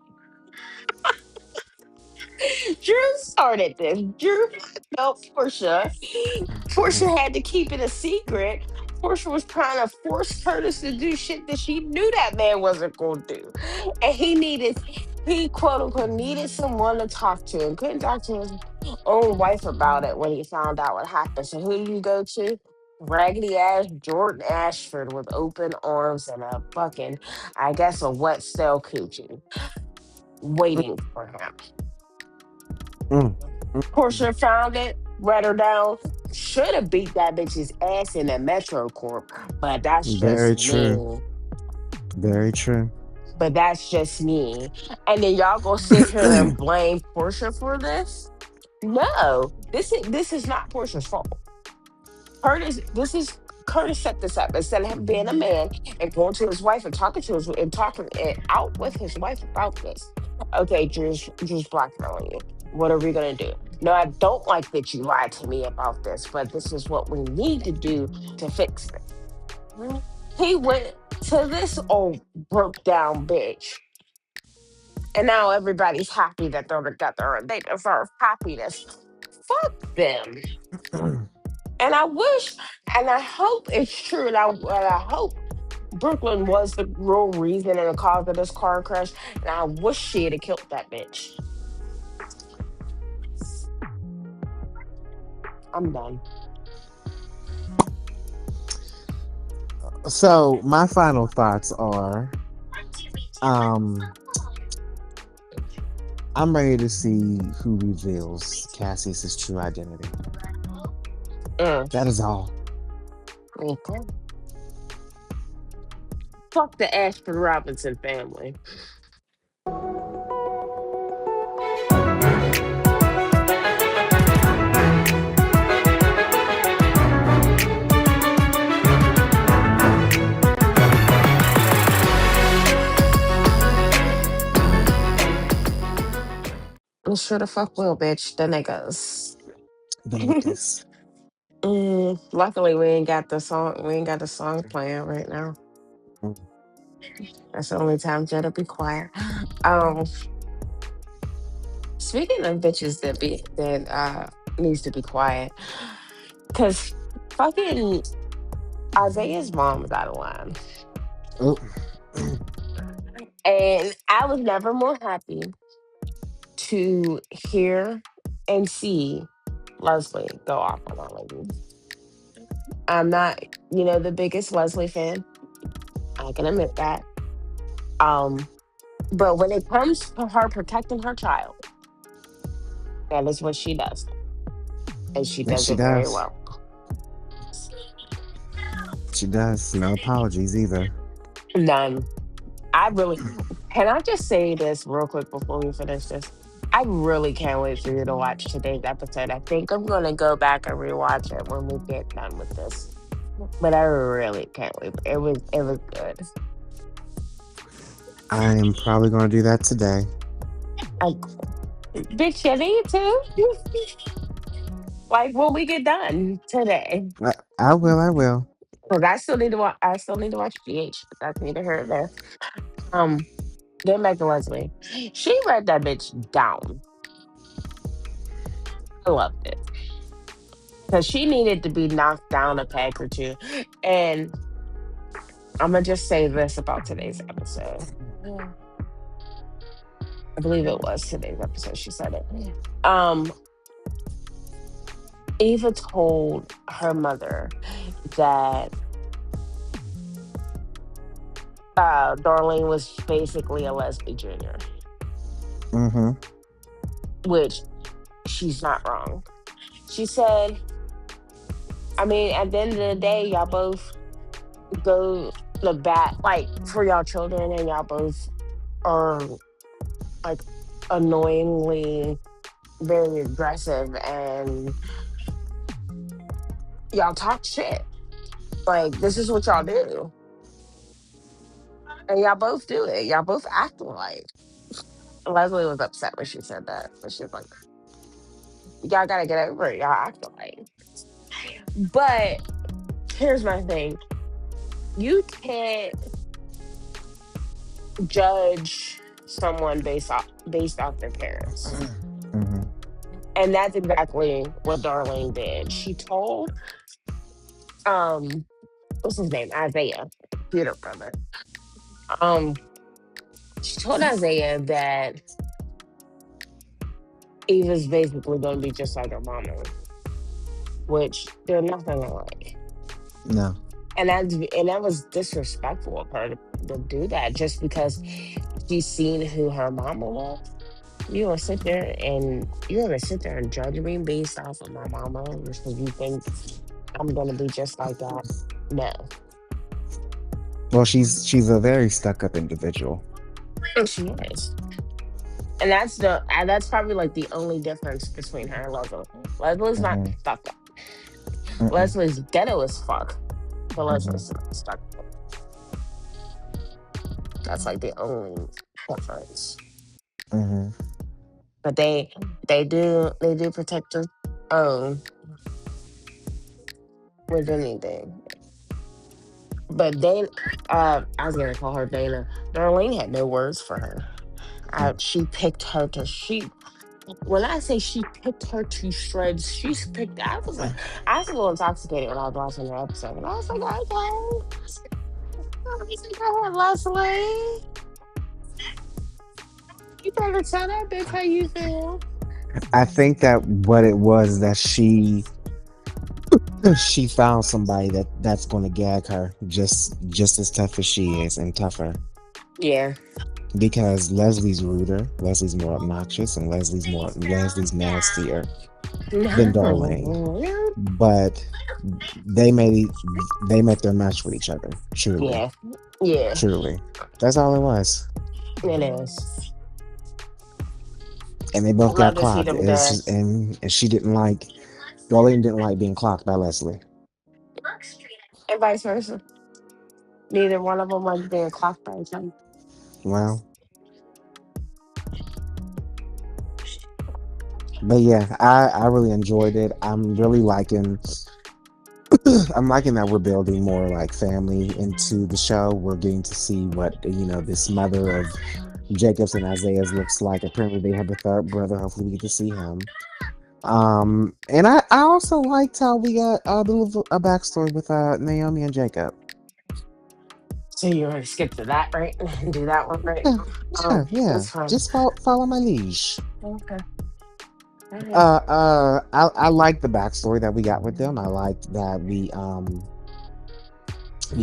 Drew started this. Drew helped Portia. Portia had to keep it a secret. Portia was trying to force Curtis to do shit that she knew that man wasn't going to do. And he quote unquote needed someone to talk to and couldn't talk to his own wife about it when he found out what happened. So who do you go to? raggedy ass Jordan Ashford with open arms and a fucking, I guess, a wet stale coochie waiting for him. Mm, mm. Portia found it, read her down. Should have beat that bitch's ass in a Metro Corp, but that's just Very true. me. Very true. But that's just me. And then y'all gonna sit here and blame Portia for this? No, this is not Portia's fault. This is Curtis set this up instead of him being a man and going to his wife and talking to his and talking it out with his wife about this. Okay, just blackmailing you. What are we gonna do? No, I don't like that you lied to me about this, but this is what we need to do to fix it. He went to this old broke down bitch, and now everybody's happy that they're together and they deserve happiness. Fuck them. And I wish, and I hope it's true, and I hope Brooklyn was the real reason and the cause of this car crash. And I wish she had killed that bitch. I'm done. So my final thoughts are, um, I'm ready to see who reveals Cassius's true identity. Mm, That is all. okay. Fuck the Ashford Robinson family. Sure the fuck will, bitch. The niggas. The niggas. Luckily, we ain't got the song. We ain't got the song playing right now. Mm. That's the only time Jed'll be quiet. Um, Speaking of bitches that needs to be quiet, because fucking Isaiah's mom is out of line, Oh. and I was never more happy to hear and see Leslie go off on that lady. I'm not, the biggest Leslie fan. I can admit that. Um, but when it comes to her protecting her child, that is what she does, and she Yes, does she it very does. well. She does. No apologies either. None. I really can I just say this real quick before we finish this? I really can't wait for you to watch today's episode. I think I'm gonna go back and rewatch it when we get done with this. But I really can't wait. It was good. I am probably going to do that today. I, Big Shitty too. Like when we get done today. I will. I will. Because I still need to watch GH, but that's neither here nor there. Um Getting back to Leslie. She read that bitch down. I loved it. Because she needed to be knocked down a peg or two. And I'm gonna just say this about today's episode. Yeah. I believe it was today's episode. She said it. Um, Eva told her mother that Darlene was basically a lesbian junior, Mm-hmm. which she's not wrong. She said, I mean, at the end of the day, y'all both go the bat like for y'all children, and y'all both are like annoyingly very aggressive, and y'all talk shit. Like this is what y'all do. And y'all both do it. Y'all both act alike. Leslie was upset when she said that. But she was like, y'all gotta get over it. Y'all act alike. But here's my thing. You can't judge someone based off their parents. Mm-hmm. And that's exactly what Darlene did. She told um what's his name? Isaiah, Peter brother. Um she told Isaiah that Eva's basically gonna be just like her mama, which they're nothing alike. No. And that was disrespectful of her to do that just because she's seen who her mama was. You're gonna sit there and judge me based off of my mama just because you think I'm gonna be just like that. No. Well, she's a very stuck up individual. And she is. And that's probably like the only difference between her and Leslie. Leslie's not Mm-hmm. stuck up. Mm-mm. Leslie's ghetto as fuck. But Mm-hmm. Leslie's not stuck up. That's like the only difference. Mm-hmm. But they do protect their own with anything. But Dana, I was gonna call her Dana. Darlene had no words for her. She picked her to she. When I say she picked her to shreds, she's picked. I was a little intoxicated when I was watching the episode, and I was like, okay, I was like, go ahead, Leslie, you better tell that bitch how you feel. I think that what it was that she found somebody that's going to gag her just as tough as she is and tougher, Yeah. because Leslie's ruder, Leslie's more obnoxious, and Leslie's nastier than Darlene. No. But they made they met their match with each other. Truly, Yeah. Yeah. truly, that's all it was. It is. And they both got Love to see clocked. them dance. And she didn't like Darlene didn't like being clocked by Leslie. And vice versa. Neither one of them liked being clocked by each other. Well, but yeah, I really enjoyed it. I'm liking that we're building more like family into the show. We're getting to see what this mother of Jacobs and Isaiah's looks like. Apparently, they have a third brother. Hopefully, we get to see him. And I also liked how we got a backstory with Naomi and Jacob. So you're gonna skip to that, right? Do that one, right? Yeah, yeah. That's fine. Just follow my leash. Okay. All right. I like the backstory that we got with them. I liked that we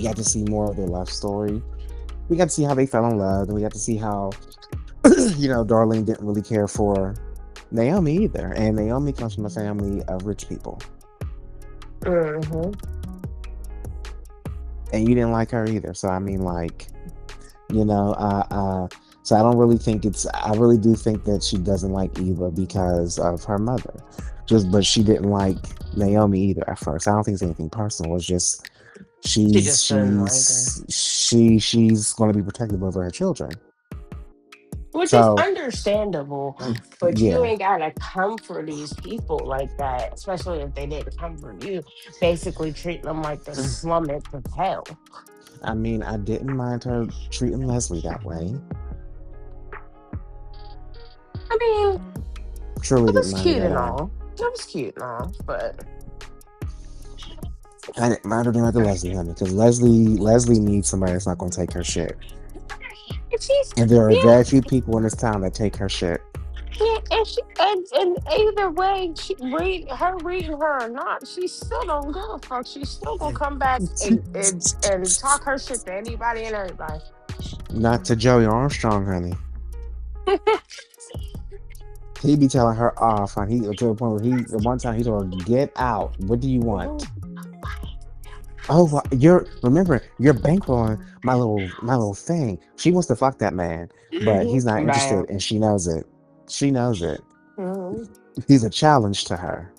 got to see more of their love story. We got to see how they fell in love, and we got to see how Darlene didn't really care for Naomi either, and Naomi comes from a family of rich people, Mm-hmm. and you didn't like her either. So I mean, like, you know, so I don't really think I really do think that she doesn't like Eva because of her mother, but she didn't like Naomi either at first. I don't think it's anything personal. It's just She just didn't like her. she's going to be protective over her children. Which is So understandable, but you yeah, ain't gotta comfort these people like that, especially if they didn't comfort you. Basically treat them like the slummets of hell. I mean, I didn't mind her treating Leslie that way. I mean, Truly it didn't was mind it cute at and all. all. It was cute and all, but I didn't mind her doing it to Leslie, honey, because Leslie needs somebody that's not going to take her shit. and she's And there are yeah, very few people in this town that take her shit. yeah, and either way, her reading her or not, she still don't give a fuck. She's still gonna come back and talk her shit to anybody and everybody. Not to Joey Armstrong, honey. He be telling her off, and he to the point where one time he told her, "Get out. What do you want?" Oh, remember you're bankrolling my little thing. She wants to fuck that man, but he's not Bam. interested, and she knows it. She knows it. Mhm. He's a challenge to her.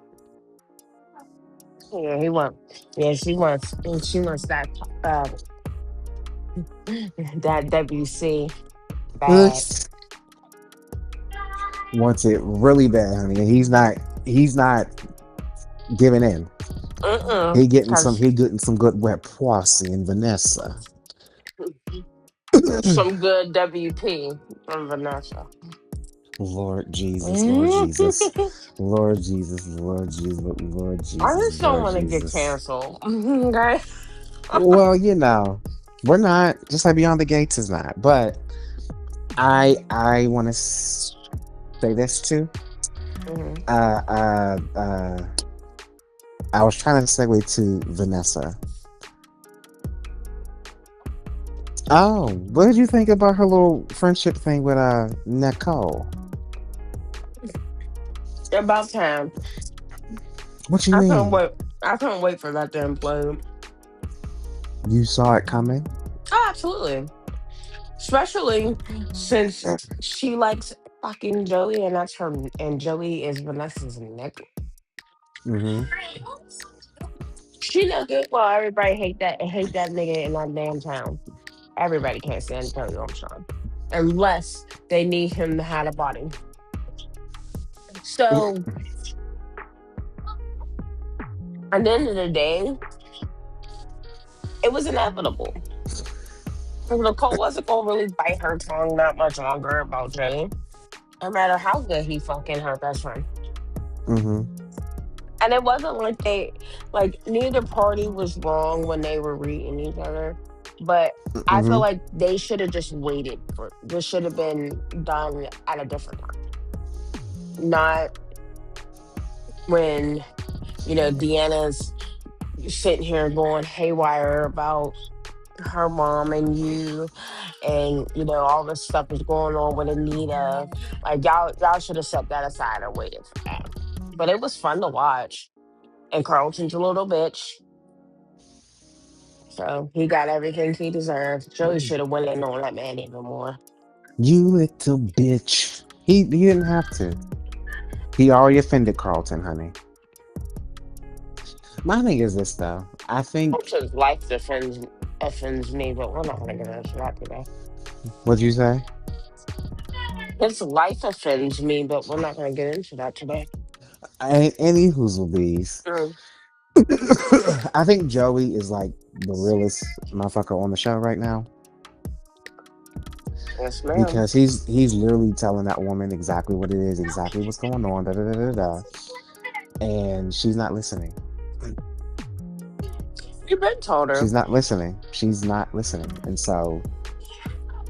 Yeah, he wants. Yeah, she wants that. Uh, that WC bad. Wants it really bad, honey, and he's not giving in. He getting some Cause he getting some good wet pussy in Vanessa. some good WP from Vanessa. Lord Jesus, Lord I Jesus, Lord Jesus, Lord Jesus, Lord Jesus, just don't Lord want to get Jesus. canceled. Okay. Well, we're not, just like Beyond the Gates is not. But I want to say this too. Mhm. Uh, uh, uh, I was trying to segue to Vanessa. Oh, what did you think about her little friendship thing with Nicole? About time. What you I couldn't mean? wait. I couldn't wait for that to implode. You saw it coming? Oh, absolutely. Especially since she likes fucking Joey, and that's her, and Joey is Vanessa's neck. Mm-hmm. She know good well everybody hate that nigga in that damn town. Everybody can't stand Kelly Armstrong unless they need him to have a body. So at the end of the day, it was inevitable. Nicole wasn't gonna really bite her tongue that much longer about Jay, no matter how good he fucking her best friend. Mm-hmm. And it wasn't like like neither party was wrong when they were reading each other, but I feel Mm-hmm. like they should have just waited for this should have been done at a different time, not when Deanna's sitting here going haywire about her mom and you, and all this stuff is going on with Anita. Like y'all should have set that aside and waited for that. But it was fun to watch. And Carlton's a little bitch, so he got everything he deserved. Joey should have went in on that man even more. You little bitch. He didn't have to. He already offended Carlton, honey. My thing is this though. I think. Carlton's life offends me, but we're not gonna get into that today. What'd you say? His life offends me, but we're not gonna get into that today. Any bees. Mm, I think Joey is like the realest motherfucker on the show right now yes, ma'am. because he's literally telling that woman exactly what it is, exactly what's going on, da da da da da, and she's not listening. You been told her. She's not listening. She's not listening, and so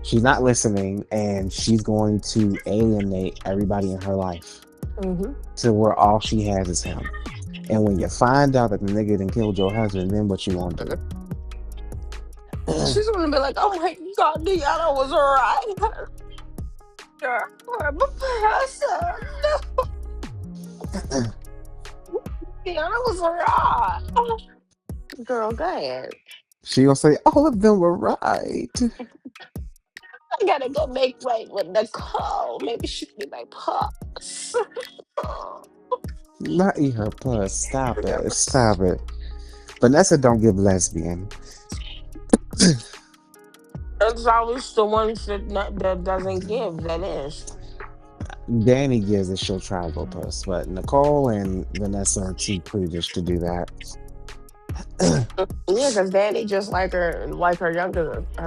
she's not listening, and she's going to alienate everybody in her life Hmm. to where all she has is him. And when you find out that the nigga done killed your husband, then what you gonna do? She's gonna be like, "Oh my God, Deanna was right. I'm a person. Deanna was right." Girl, go ahead. She gonna say all of them were right. I gotta go make right with Nicole. Maybe she can be my puss. Not eat her puss. Stop it. Stop it. Vanessa don't give lesbian. It's always the ones that doesn't give. That is. Danny gives a she'll try to go puss, but Nicole and Vanessa are too prudish to do that. Yeah, because Danny just like her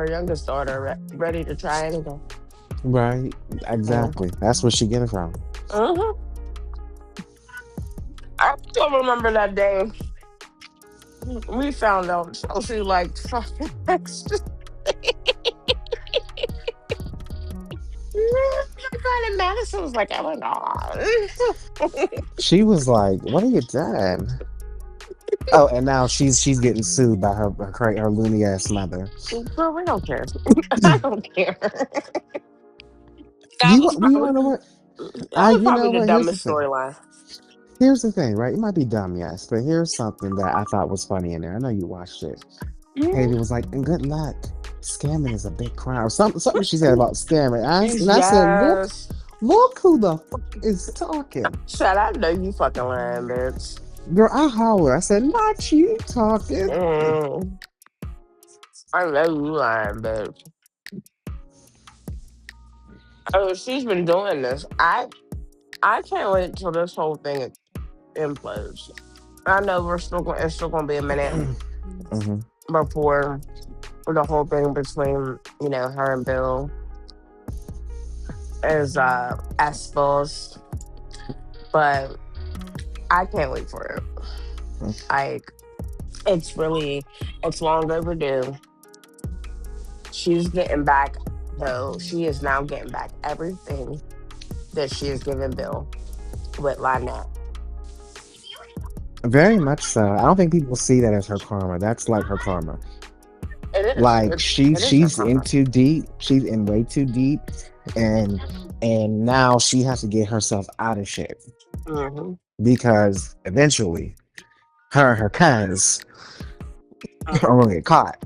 youngest daughter, ready to try anything. Right? Yeah. Exactly. That's where she get it from. Uh-huh. I still remember that day we found out Chelsea liked fucking extra. And Madison was like, "Oh my God." She was like, "What are you doing?" Oh, and now she's getting sued by her loony ass mother. Girl, we don't care. I don't care. That You was you probably wanna know what? that was You probably know the what? Here's the dumbest thing. storyline. Here's the thing, right? It might be dumb, yes, but here's something that I thought was funny in there. I know you watched it. Mhm. Haiti was like, "And good luck. Scamming is a big crime." Or something she said about scamming. And I said, Yes. look who the fuck is talking. Shut I know you fucking lying, bitch. Girl, I holler. I said, not you talking. Mm. I know you lying, bitch. Oh, she's been doing this. I can't wait till this whole thing implodes. I know it's still gonna be a minute Hmm. before the whole thing between her and Bill is exposed, but I can't wait for it. Like it's long overdue. She's getting back though. She is now getting back everything that she has given Bill with Lynette. Very much so. I don't think people see that as her karma. That's like her karma. It is. Like It is she's in uncomfortable. too deep. She's in way too deep, and now she has to get herself out of shit Mm-hmm. because eventually her and her cousins are Mm-hmm. gonna get caught.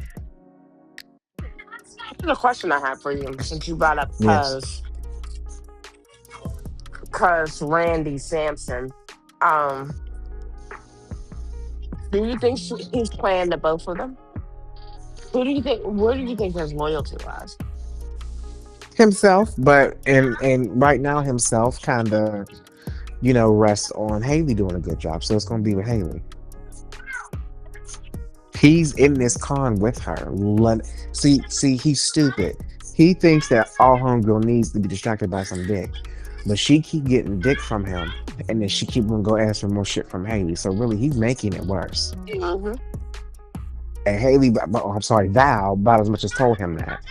Here's a question I have for you since you brought up Yes. Cuz Randy Sampson. Um, do you think he's playing the both of them? Who do you think? Where do you think his loyalty lies? Himself, but and right now himself kind of rests on Haley doing a good job, so it's gonna be with Haley. He's in this con with her. See, he's stupid. He thinks that all homegirl needs to be distracted by some dick, but she keep getting dick from him, and then she keep gonna go ask for more shit from Haley. So really, he's making it worse. Mm-hmm. And Haley, I'm sorry, Val, about as much as told him that.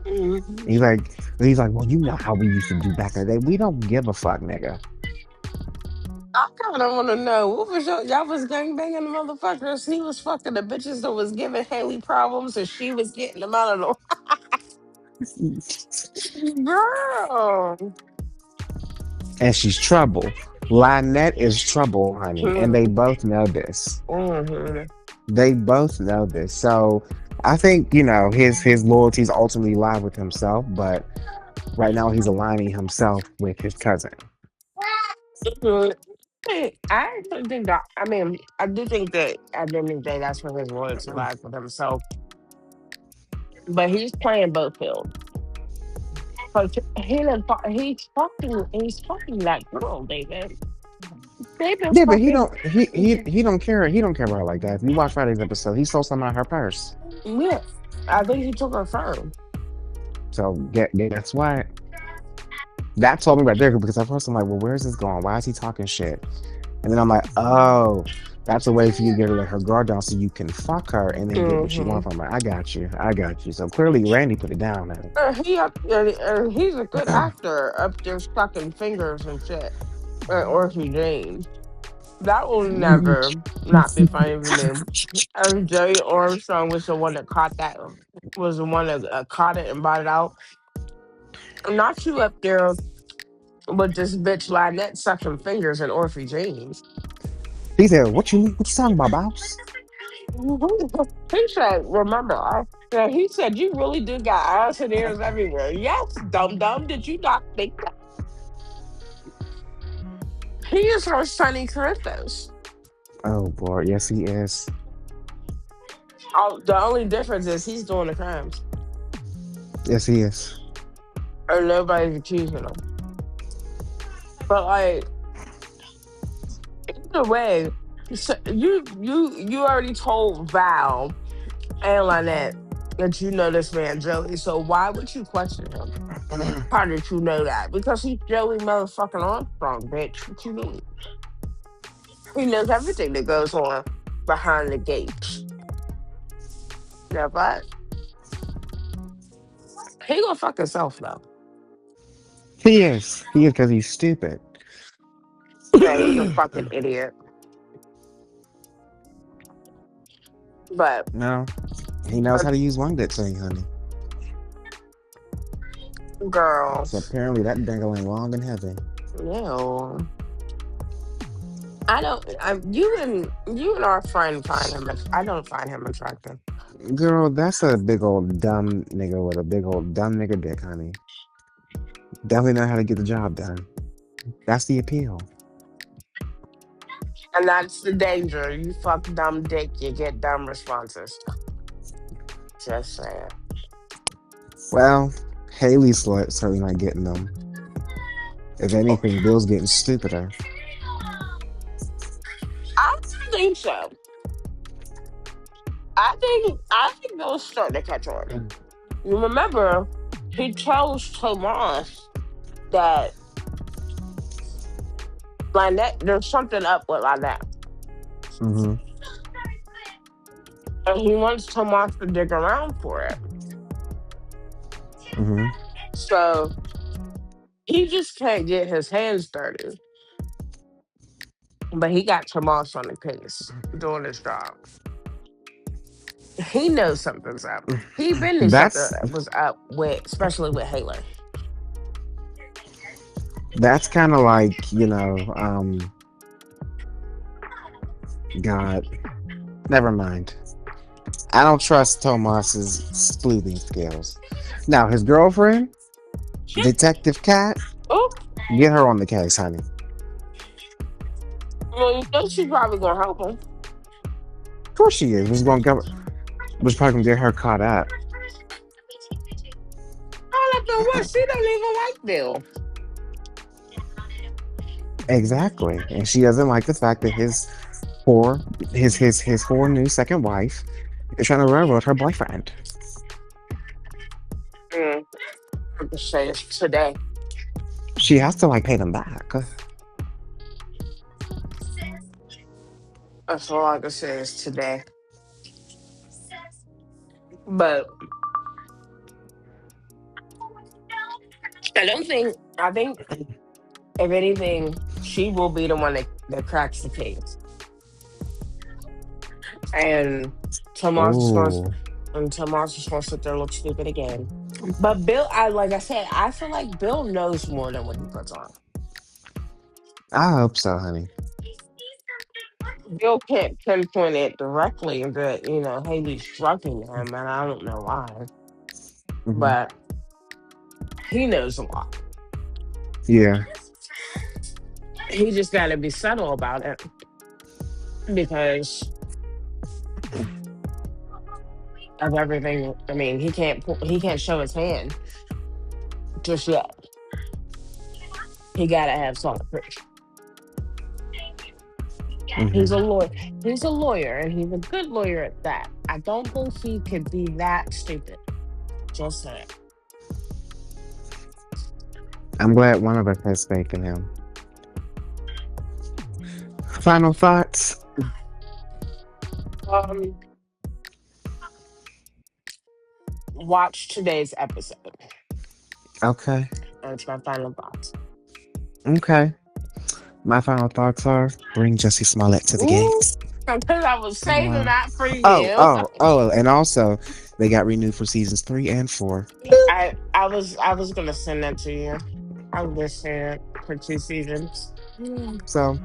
Mm-hmm. He's like, he's like, well, you know how we used to do back in the day. We don't give a fuck, nigga. I kind of want to know what was y'all was gang banging the motherfuckers. He was fucking the bitches that was giving Haley problems, and she was getting them out of the girl. And she's trouble. Lynette is trouble, honey, and they Mm-hmm. both know this. Mm-hmm. They both know this. So I think, his loyalties ultimately lie with himself, but right now he's aligning himself with his cousin. I actually think that. I mean, I do think that at the end of the day, that's where his loyalty lies with himself. But he's playing both fields. Cause he's fucking that girl, David. They've been Yeah, but he fucking. don't he don't care about her like that. If you watch Friday's episode, he stole some out of her purse. Yeah, I think he took her phone. So guess what? That told me right there because at first I'm like, well, where's this going? Why is he talking shit? And then I'm like, oh, that's a way for you to get her guard down so you can fuck her and then get what you Hmm. want from her. I got you. I got you. So clearly Randy put it down He's a good now. actor up there sucking fingers and shit. Orphan James. That will never not be funny to me. And Jerry Armstrong was the one that caught that. Was the one that caught it and brought it out. Not you up there with this bitch Lynette sucking fingers and Orphan James. He said, what you talking about, boss? He said, remember, yeah, he said, you really do got eyes and ears everywhere. Yes, dum dum. Did you not think that? He is her Sonny Corinthos. Oh boy, yes he is. The only difference is he's doing the crimes, Yes he is. or nobody's accusing him. But like, either way, so you already told Val and Lynette that you know this man Joey. So why would you question him? How did you know that? Because he's Joey motherfucking Armstrong, bitch. What you mean? He knows everything that goes on behind the gates. Yeah, but he gonna fuck himself though. He is. He is because he's stupid. Yeah, he's a fucking idiot. But No, he knows uh, how to use one good thing, honey. girl, So apparently that dangling long and heavy. no, I don't. You and our friend find him. I don't find him attractive. Girl, that's a big old dumb nigga with a big old dumb nigga dick, honey. Definitely know how to get the job done. That's the appeal. And that's the danger. You fuck dumb dick, you get dumb responses. Just saying. Well, Haley's certainly not getting them. If anything, Bill's getting stupider. I don't think so. I think they'll start to catch on. You remember, he tells Tomas that Lynette, there's something up with Lynette. Mm-hmm. And he wants Tomas to dig around for it. Mm-hmm. So he just can't get his hands dirty. But he got Tomas on the case doing his job. He knows something's up. He been knew something That's was up with, especially with Haley. that's kind of like, God, never mind. I don't trust Tomas's sleuthing skills. Now his girlfriend, Detective Cat, Oh, get her on the case, honey. well, you know she's probably gonna help him. Of course she is. Was probably gonna get her caught up. All up in what? She don't even like Bill. Exactly, and she doesn't like the fact that poor his poor new second wife is trying to railroad her boyfriend. Mm, I can say it's today. She has to like pay them back. That's all I can say is today. But I don't think. I think if anything, she will be the one that cracks the case, and Tomas is going. Oh, And Tomas is going to sit there and look stupid again. But Bill, like I said, I feel like Bill knows more than what he puts on. I hope so, honey. Bill can't pinpoint it directly that Haley's drugging him, and I don't know why, Hmm. but he knows a lot. Yeah. He just got to be subtle about it because of everything. I mean, he can't show his hand just yet. He got to have solid proof. He's a Hmm. lawyer. He's a lawyer, and he's a good lawyer at that. I don't think he could be that stupid. Just saying. I'm glad one of us has faith in him. Final thoughts. Um, watch today's episode. Okay. That's my final thoughts. Okay. My final thoughts are bring Jesse Smollett to the Ooh, gates. because I was saving Wow. that for Oh, you. oh, oh, and also they got renewed for seasons 3 and 4. I was gonna send that to you. I was send it for 2 seasons. So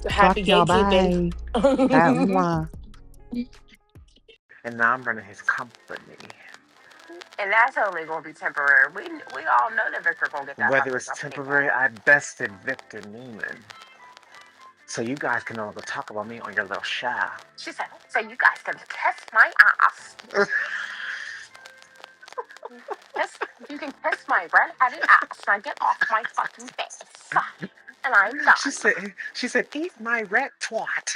Happy fuck y'all. gatekeeping. Bye. And Mwah. And now I'm running his company. that's only gonna be temporary. We all know that Victor gonna get that Whether fucking it's company temporary, back. I bested Victor Newman. So you guys can all go talk about me on your little show. She said, "So you guys can kiss my ass. Kiss, you can kiss my red-headed ass. Now get off my fucking face." And I'm she done. said she said, eat my rat twat.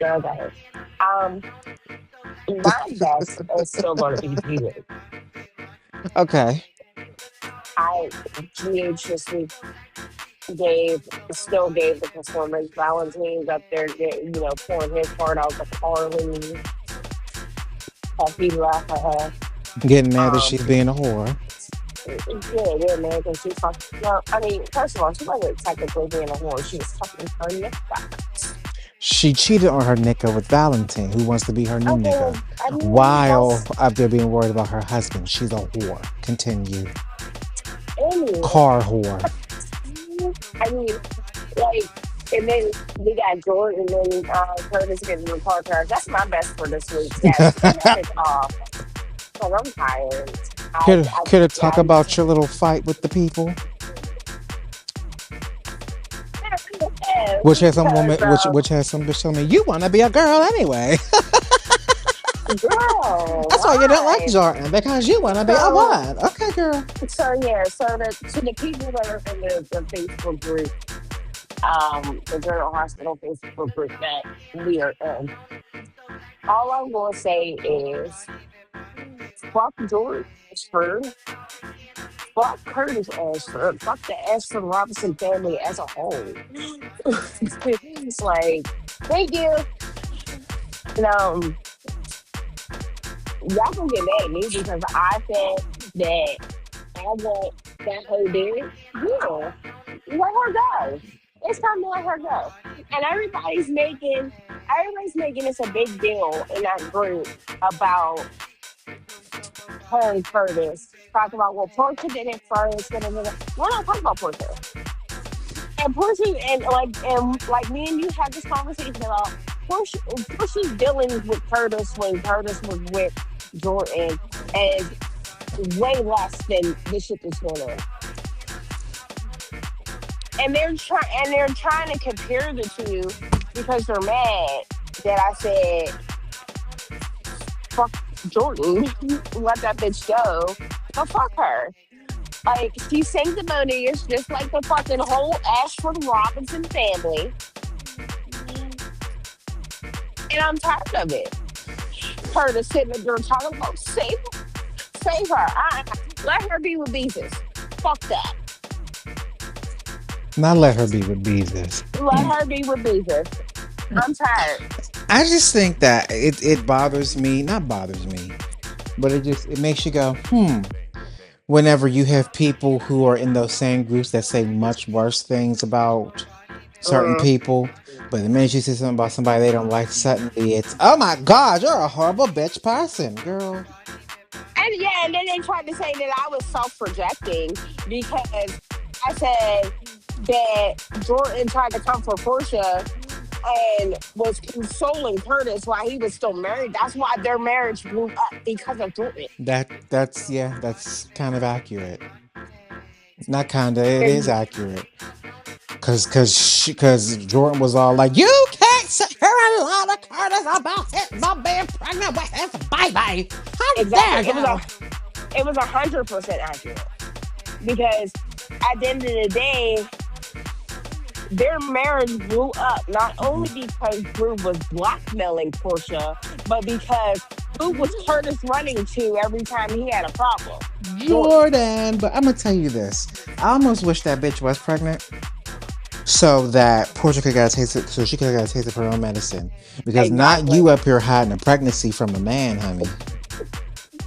Okay. Um, my best is still going to be Peter. Okay. I GH this week gave still gave the performance. Valentine's up there, pouring his heart out to Carly. He left her. Getting mad that Um, she's being a whore. yeah, man, because she's fucking. No, I mean, first of all, she wasn't technically being a whore. She was fucking her nigga. She cheated on her nigga with Valentine, who wants to be her new Okay, nigga, well, I mean, while that's up there being worried about her husband. She's a whore. Continue. anyway. Car whore. I mean, like, and then we got Jordan and then Curtis getting the car crash. That's my best for this week. Yes, turn that off. Cause I'm tired. Could have talk I about your little fight with the people, which has some woman, because which has some bitch telling me you want to be a girl anyway. girl, That's why you don't like why? Jordan because you want to be a So what? Okay, girl. yeah, so to the people that are in the Facebook group, the General Hospital Facebook group that we are in, all I'm gonna say is fuck George Ashford, fuck Curtis Ashford, fuck the Ashford Robinson family as a whole. It's like, thank you. And y'all can get mad at me because I said that I want that whole did. Yeah, let her go. It's time to let her go. And everybody's making Everybody's making this a big deal in that group about her and Curtis. Talking about, well, Portia did it first. Da, da, da, da. We're not talking about Portia. And Portia, and like me and you had this conversation about Portia's dealings with Curtis when Curtis was with Jordan is way less than the shit that's going on. And they're trying to compare the two because they're mad that I said fuck Jordan, let that bitch go. But fuck her. Like she's sanctimonious, just like the fucking whole Ashford Robinson family, and I'm tired of it. Her to sitting there talking about save her. Let her be with Jesus. Fuck that. Not let her be with Beezus. Let her be with Jesus. I'm tired. I just think that it bothers me, not bothers me, but it makes you go, whenever you have people who are in those same groups that say much worse things about certain Uh, people, but the minute you say something about somebody they don't like, suddenly it's, oh my God, you're a horrible bitch person, girl. and yeah, and then they tried to say that I was self-projecting because I said that Jordan tried to come for Portia and was consoling Curtis while he was still married. That's why their marriage blew up because of Jordan. That's yeah, that's kind of accurate. Not kinda, it is And accurate. Cause Jordan was all like, you can't sit here and lie to Curtis about his mom being pregnant with his baby. How exactly, dare you? it was 100% accurate because at the end of the day, their marriage blew up not only because Drew was blackmailing Portia, but because who was Curtis running to every time he had a problem? Jordan. Jordan, but I'm gonna tell you this. I almost wish that bitch was pregnant so that Portia could get a taste of, so she could have got a taste of her own medicine. Because not Exactly. you up here hiding a pregnancy from a man, honey.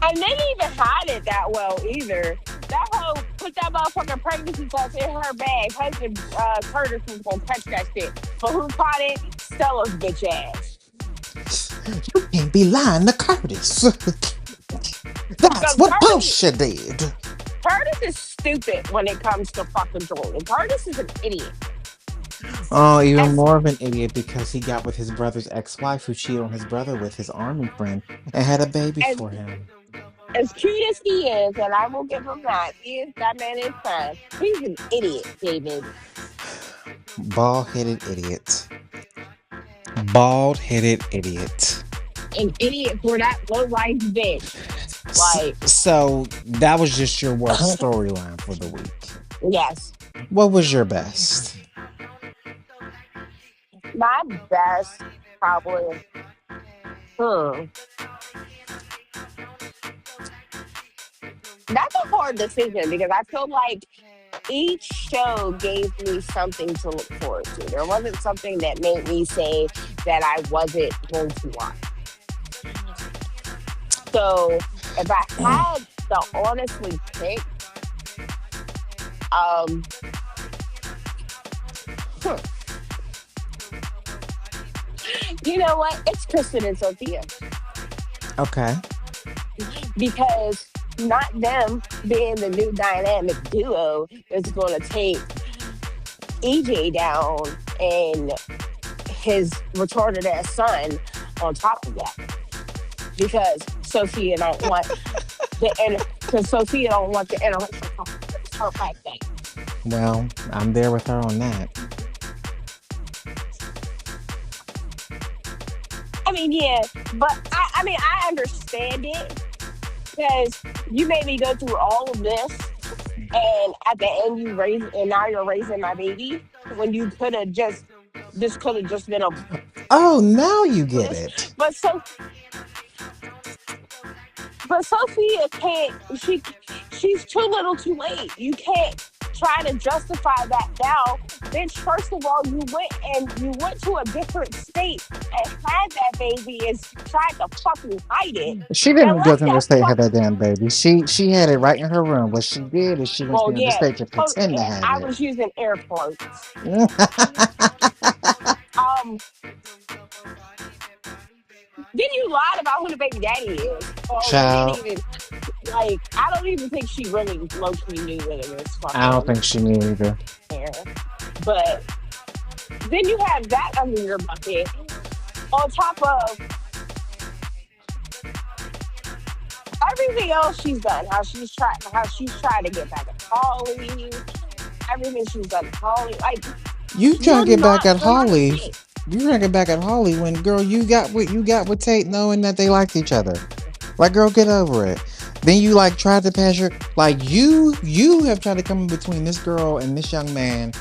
And they didn't even hide it that well either. That hoe put that motherfucking pregnancy test in her bag. Husband Curtis was gonna catch that shit. But who caught it? Stella's bitch ass. You can't be lying to Curtis. That's Because what Portia did. Curtis is stupid when it comes to fucking Jordan. Curtis is an idiot. Oh, even As more of an idiot because he got with his brother's ex-wife who cheated on his brother with his army friend and had a baby as for him. as cute as he is, and I will give him that. That man is fine. He's an idiot, David. Bald-headed idiot. Bald-headed idiot. An idiot for that low life bitch. Like, So that was just your worst storyline for the week. yes. What was your best? My best probably. Hmm. That's a hard decision because I feel like each show gave me something to look forward to. There wasn't something that made me say that I wasn't going to watch. So if I had to honestly pick, um, hmm, you know what? It's Kristen and Sophia Okay. because not them being the new dynamic duo that's going to take EJ down and his retarded ass son on top of that because Sophia don't want because Sophia don't want the interracial her fact thing. Well, I'm there with her on that. I mean, yeah, but I mean, I understand it because you made me go through all of this, and at the end, and now you're raising my baby when you could have this could have just been a Oh, now you get bliss. it. But so, but Sophia can't. She's too little, too late. You can't try to justify that now, bitch. First of all, you went to a different state and had that baby and tried to fucking hide it She and didn't go left to the that state fuck. had that damn baby. She had it right in her room. What she did is she went Well, to the yeah, state to pretend to have I it. was using air quotes. um, then you lied about who the baby daddy is. Or we didn't Child, even like. I don't even think she really low key knew that it was I don't fucking think she knew either. hair. But then you have that under your bucket. On top of everything else she's done, how she's tried to get back at Holly, everything she's done, to Holly, like You trying you're to get back not at you're not Holly? shit. You trying to get back at Holly when, girl, you got with Tate knowing that they liked each other. Like, girl, get over it. Then you like tried to pass your like you have tried to come in between this girl and this young man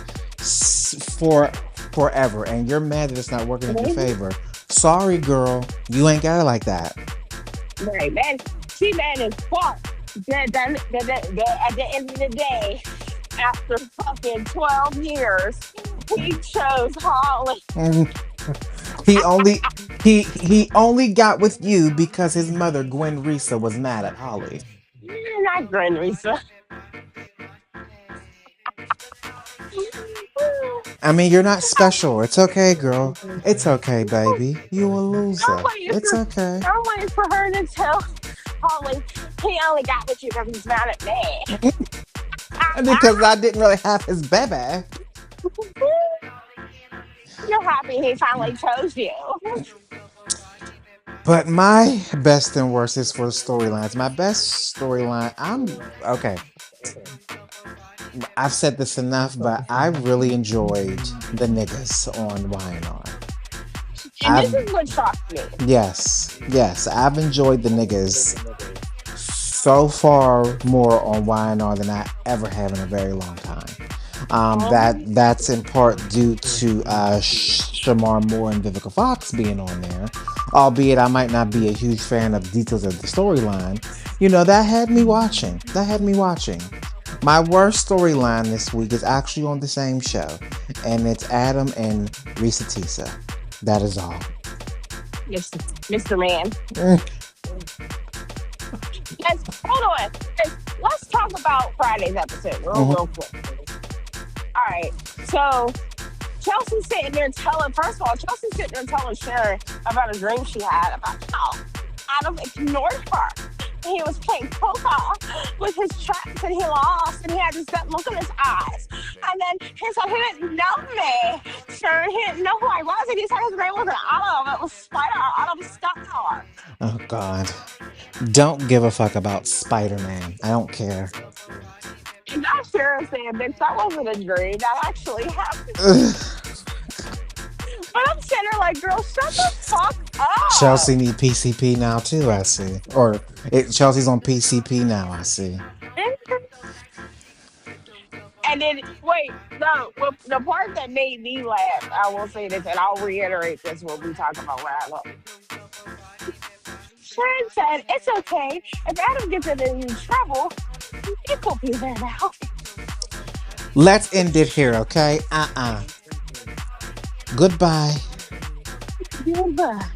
for forever, and you're mad that it's not working in your Mhm. favor. Sorry, girl, you ain't got it like that. Right, man. She man is fucked. At the end of the day, after fucking 12 years, he chose Holly. Mm. He only he only got with you because his mother Gwen Risa was mad at Holly. Not Gwen Risa. I mean, you're not special. It's okay, girl. It's okay, baby. You a I'm loser. waiting It's for okay. I'm waiting for her to tell Holly he only got with you because he's mad at me. Because I didn't really have his baby. You're happy he finally chose you. But my best and worst is for the storylines. My best storyline, okay. I've said this enough, but I really enjoyed the niggas on Y&R. And this I've is what shocked me. yes, I've enjoyed the niggas so far more on Y&R than I ever have in a very long time. That's in part due to Shamar Moore and Vivica Fox being on there. Albeit I might not be a huge fan of the details of the storyline. You know, that had me watching. That had me watching. My worst storyline this week is actually on the same show, and it's Adam and Risa Tisa. That is all. Mr. Man. Mm. Yes, hold on. Let's talk about Friday's episode Mhm. real quick. All right. So Chelsea's sitting there telling, first of all, Chelsea's sitting there telling Sharon about a dream she had about how Adam ignored her. He was playing poker with his traps and he lost and he had this that look in his eyes. And then he said he didn't know me. Sharon, he didn't know who I was. And he said his name wasn't Adam. It was Spider, Adam Star. Oh God. Don't give a fuck about Spider-Man. I don't care. And that's Sharon saying, bitch, that wasn't a dream. That actually happened. Ugh. But I'm sitting there like, girl, shut the fuck up. Chelsea need PCP now too, I see. Chelsea's on PCP now, I see. And then, wait, no, the part that made me laugh, I will say this, and I'll reiterate this when we talk about what I love. Sharon said, it's okay. If Adam gets in any trouble, it will be there now. Let's end it here, okay? Goodbye. Goodbye.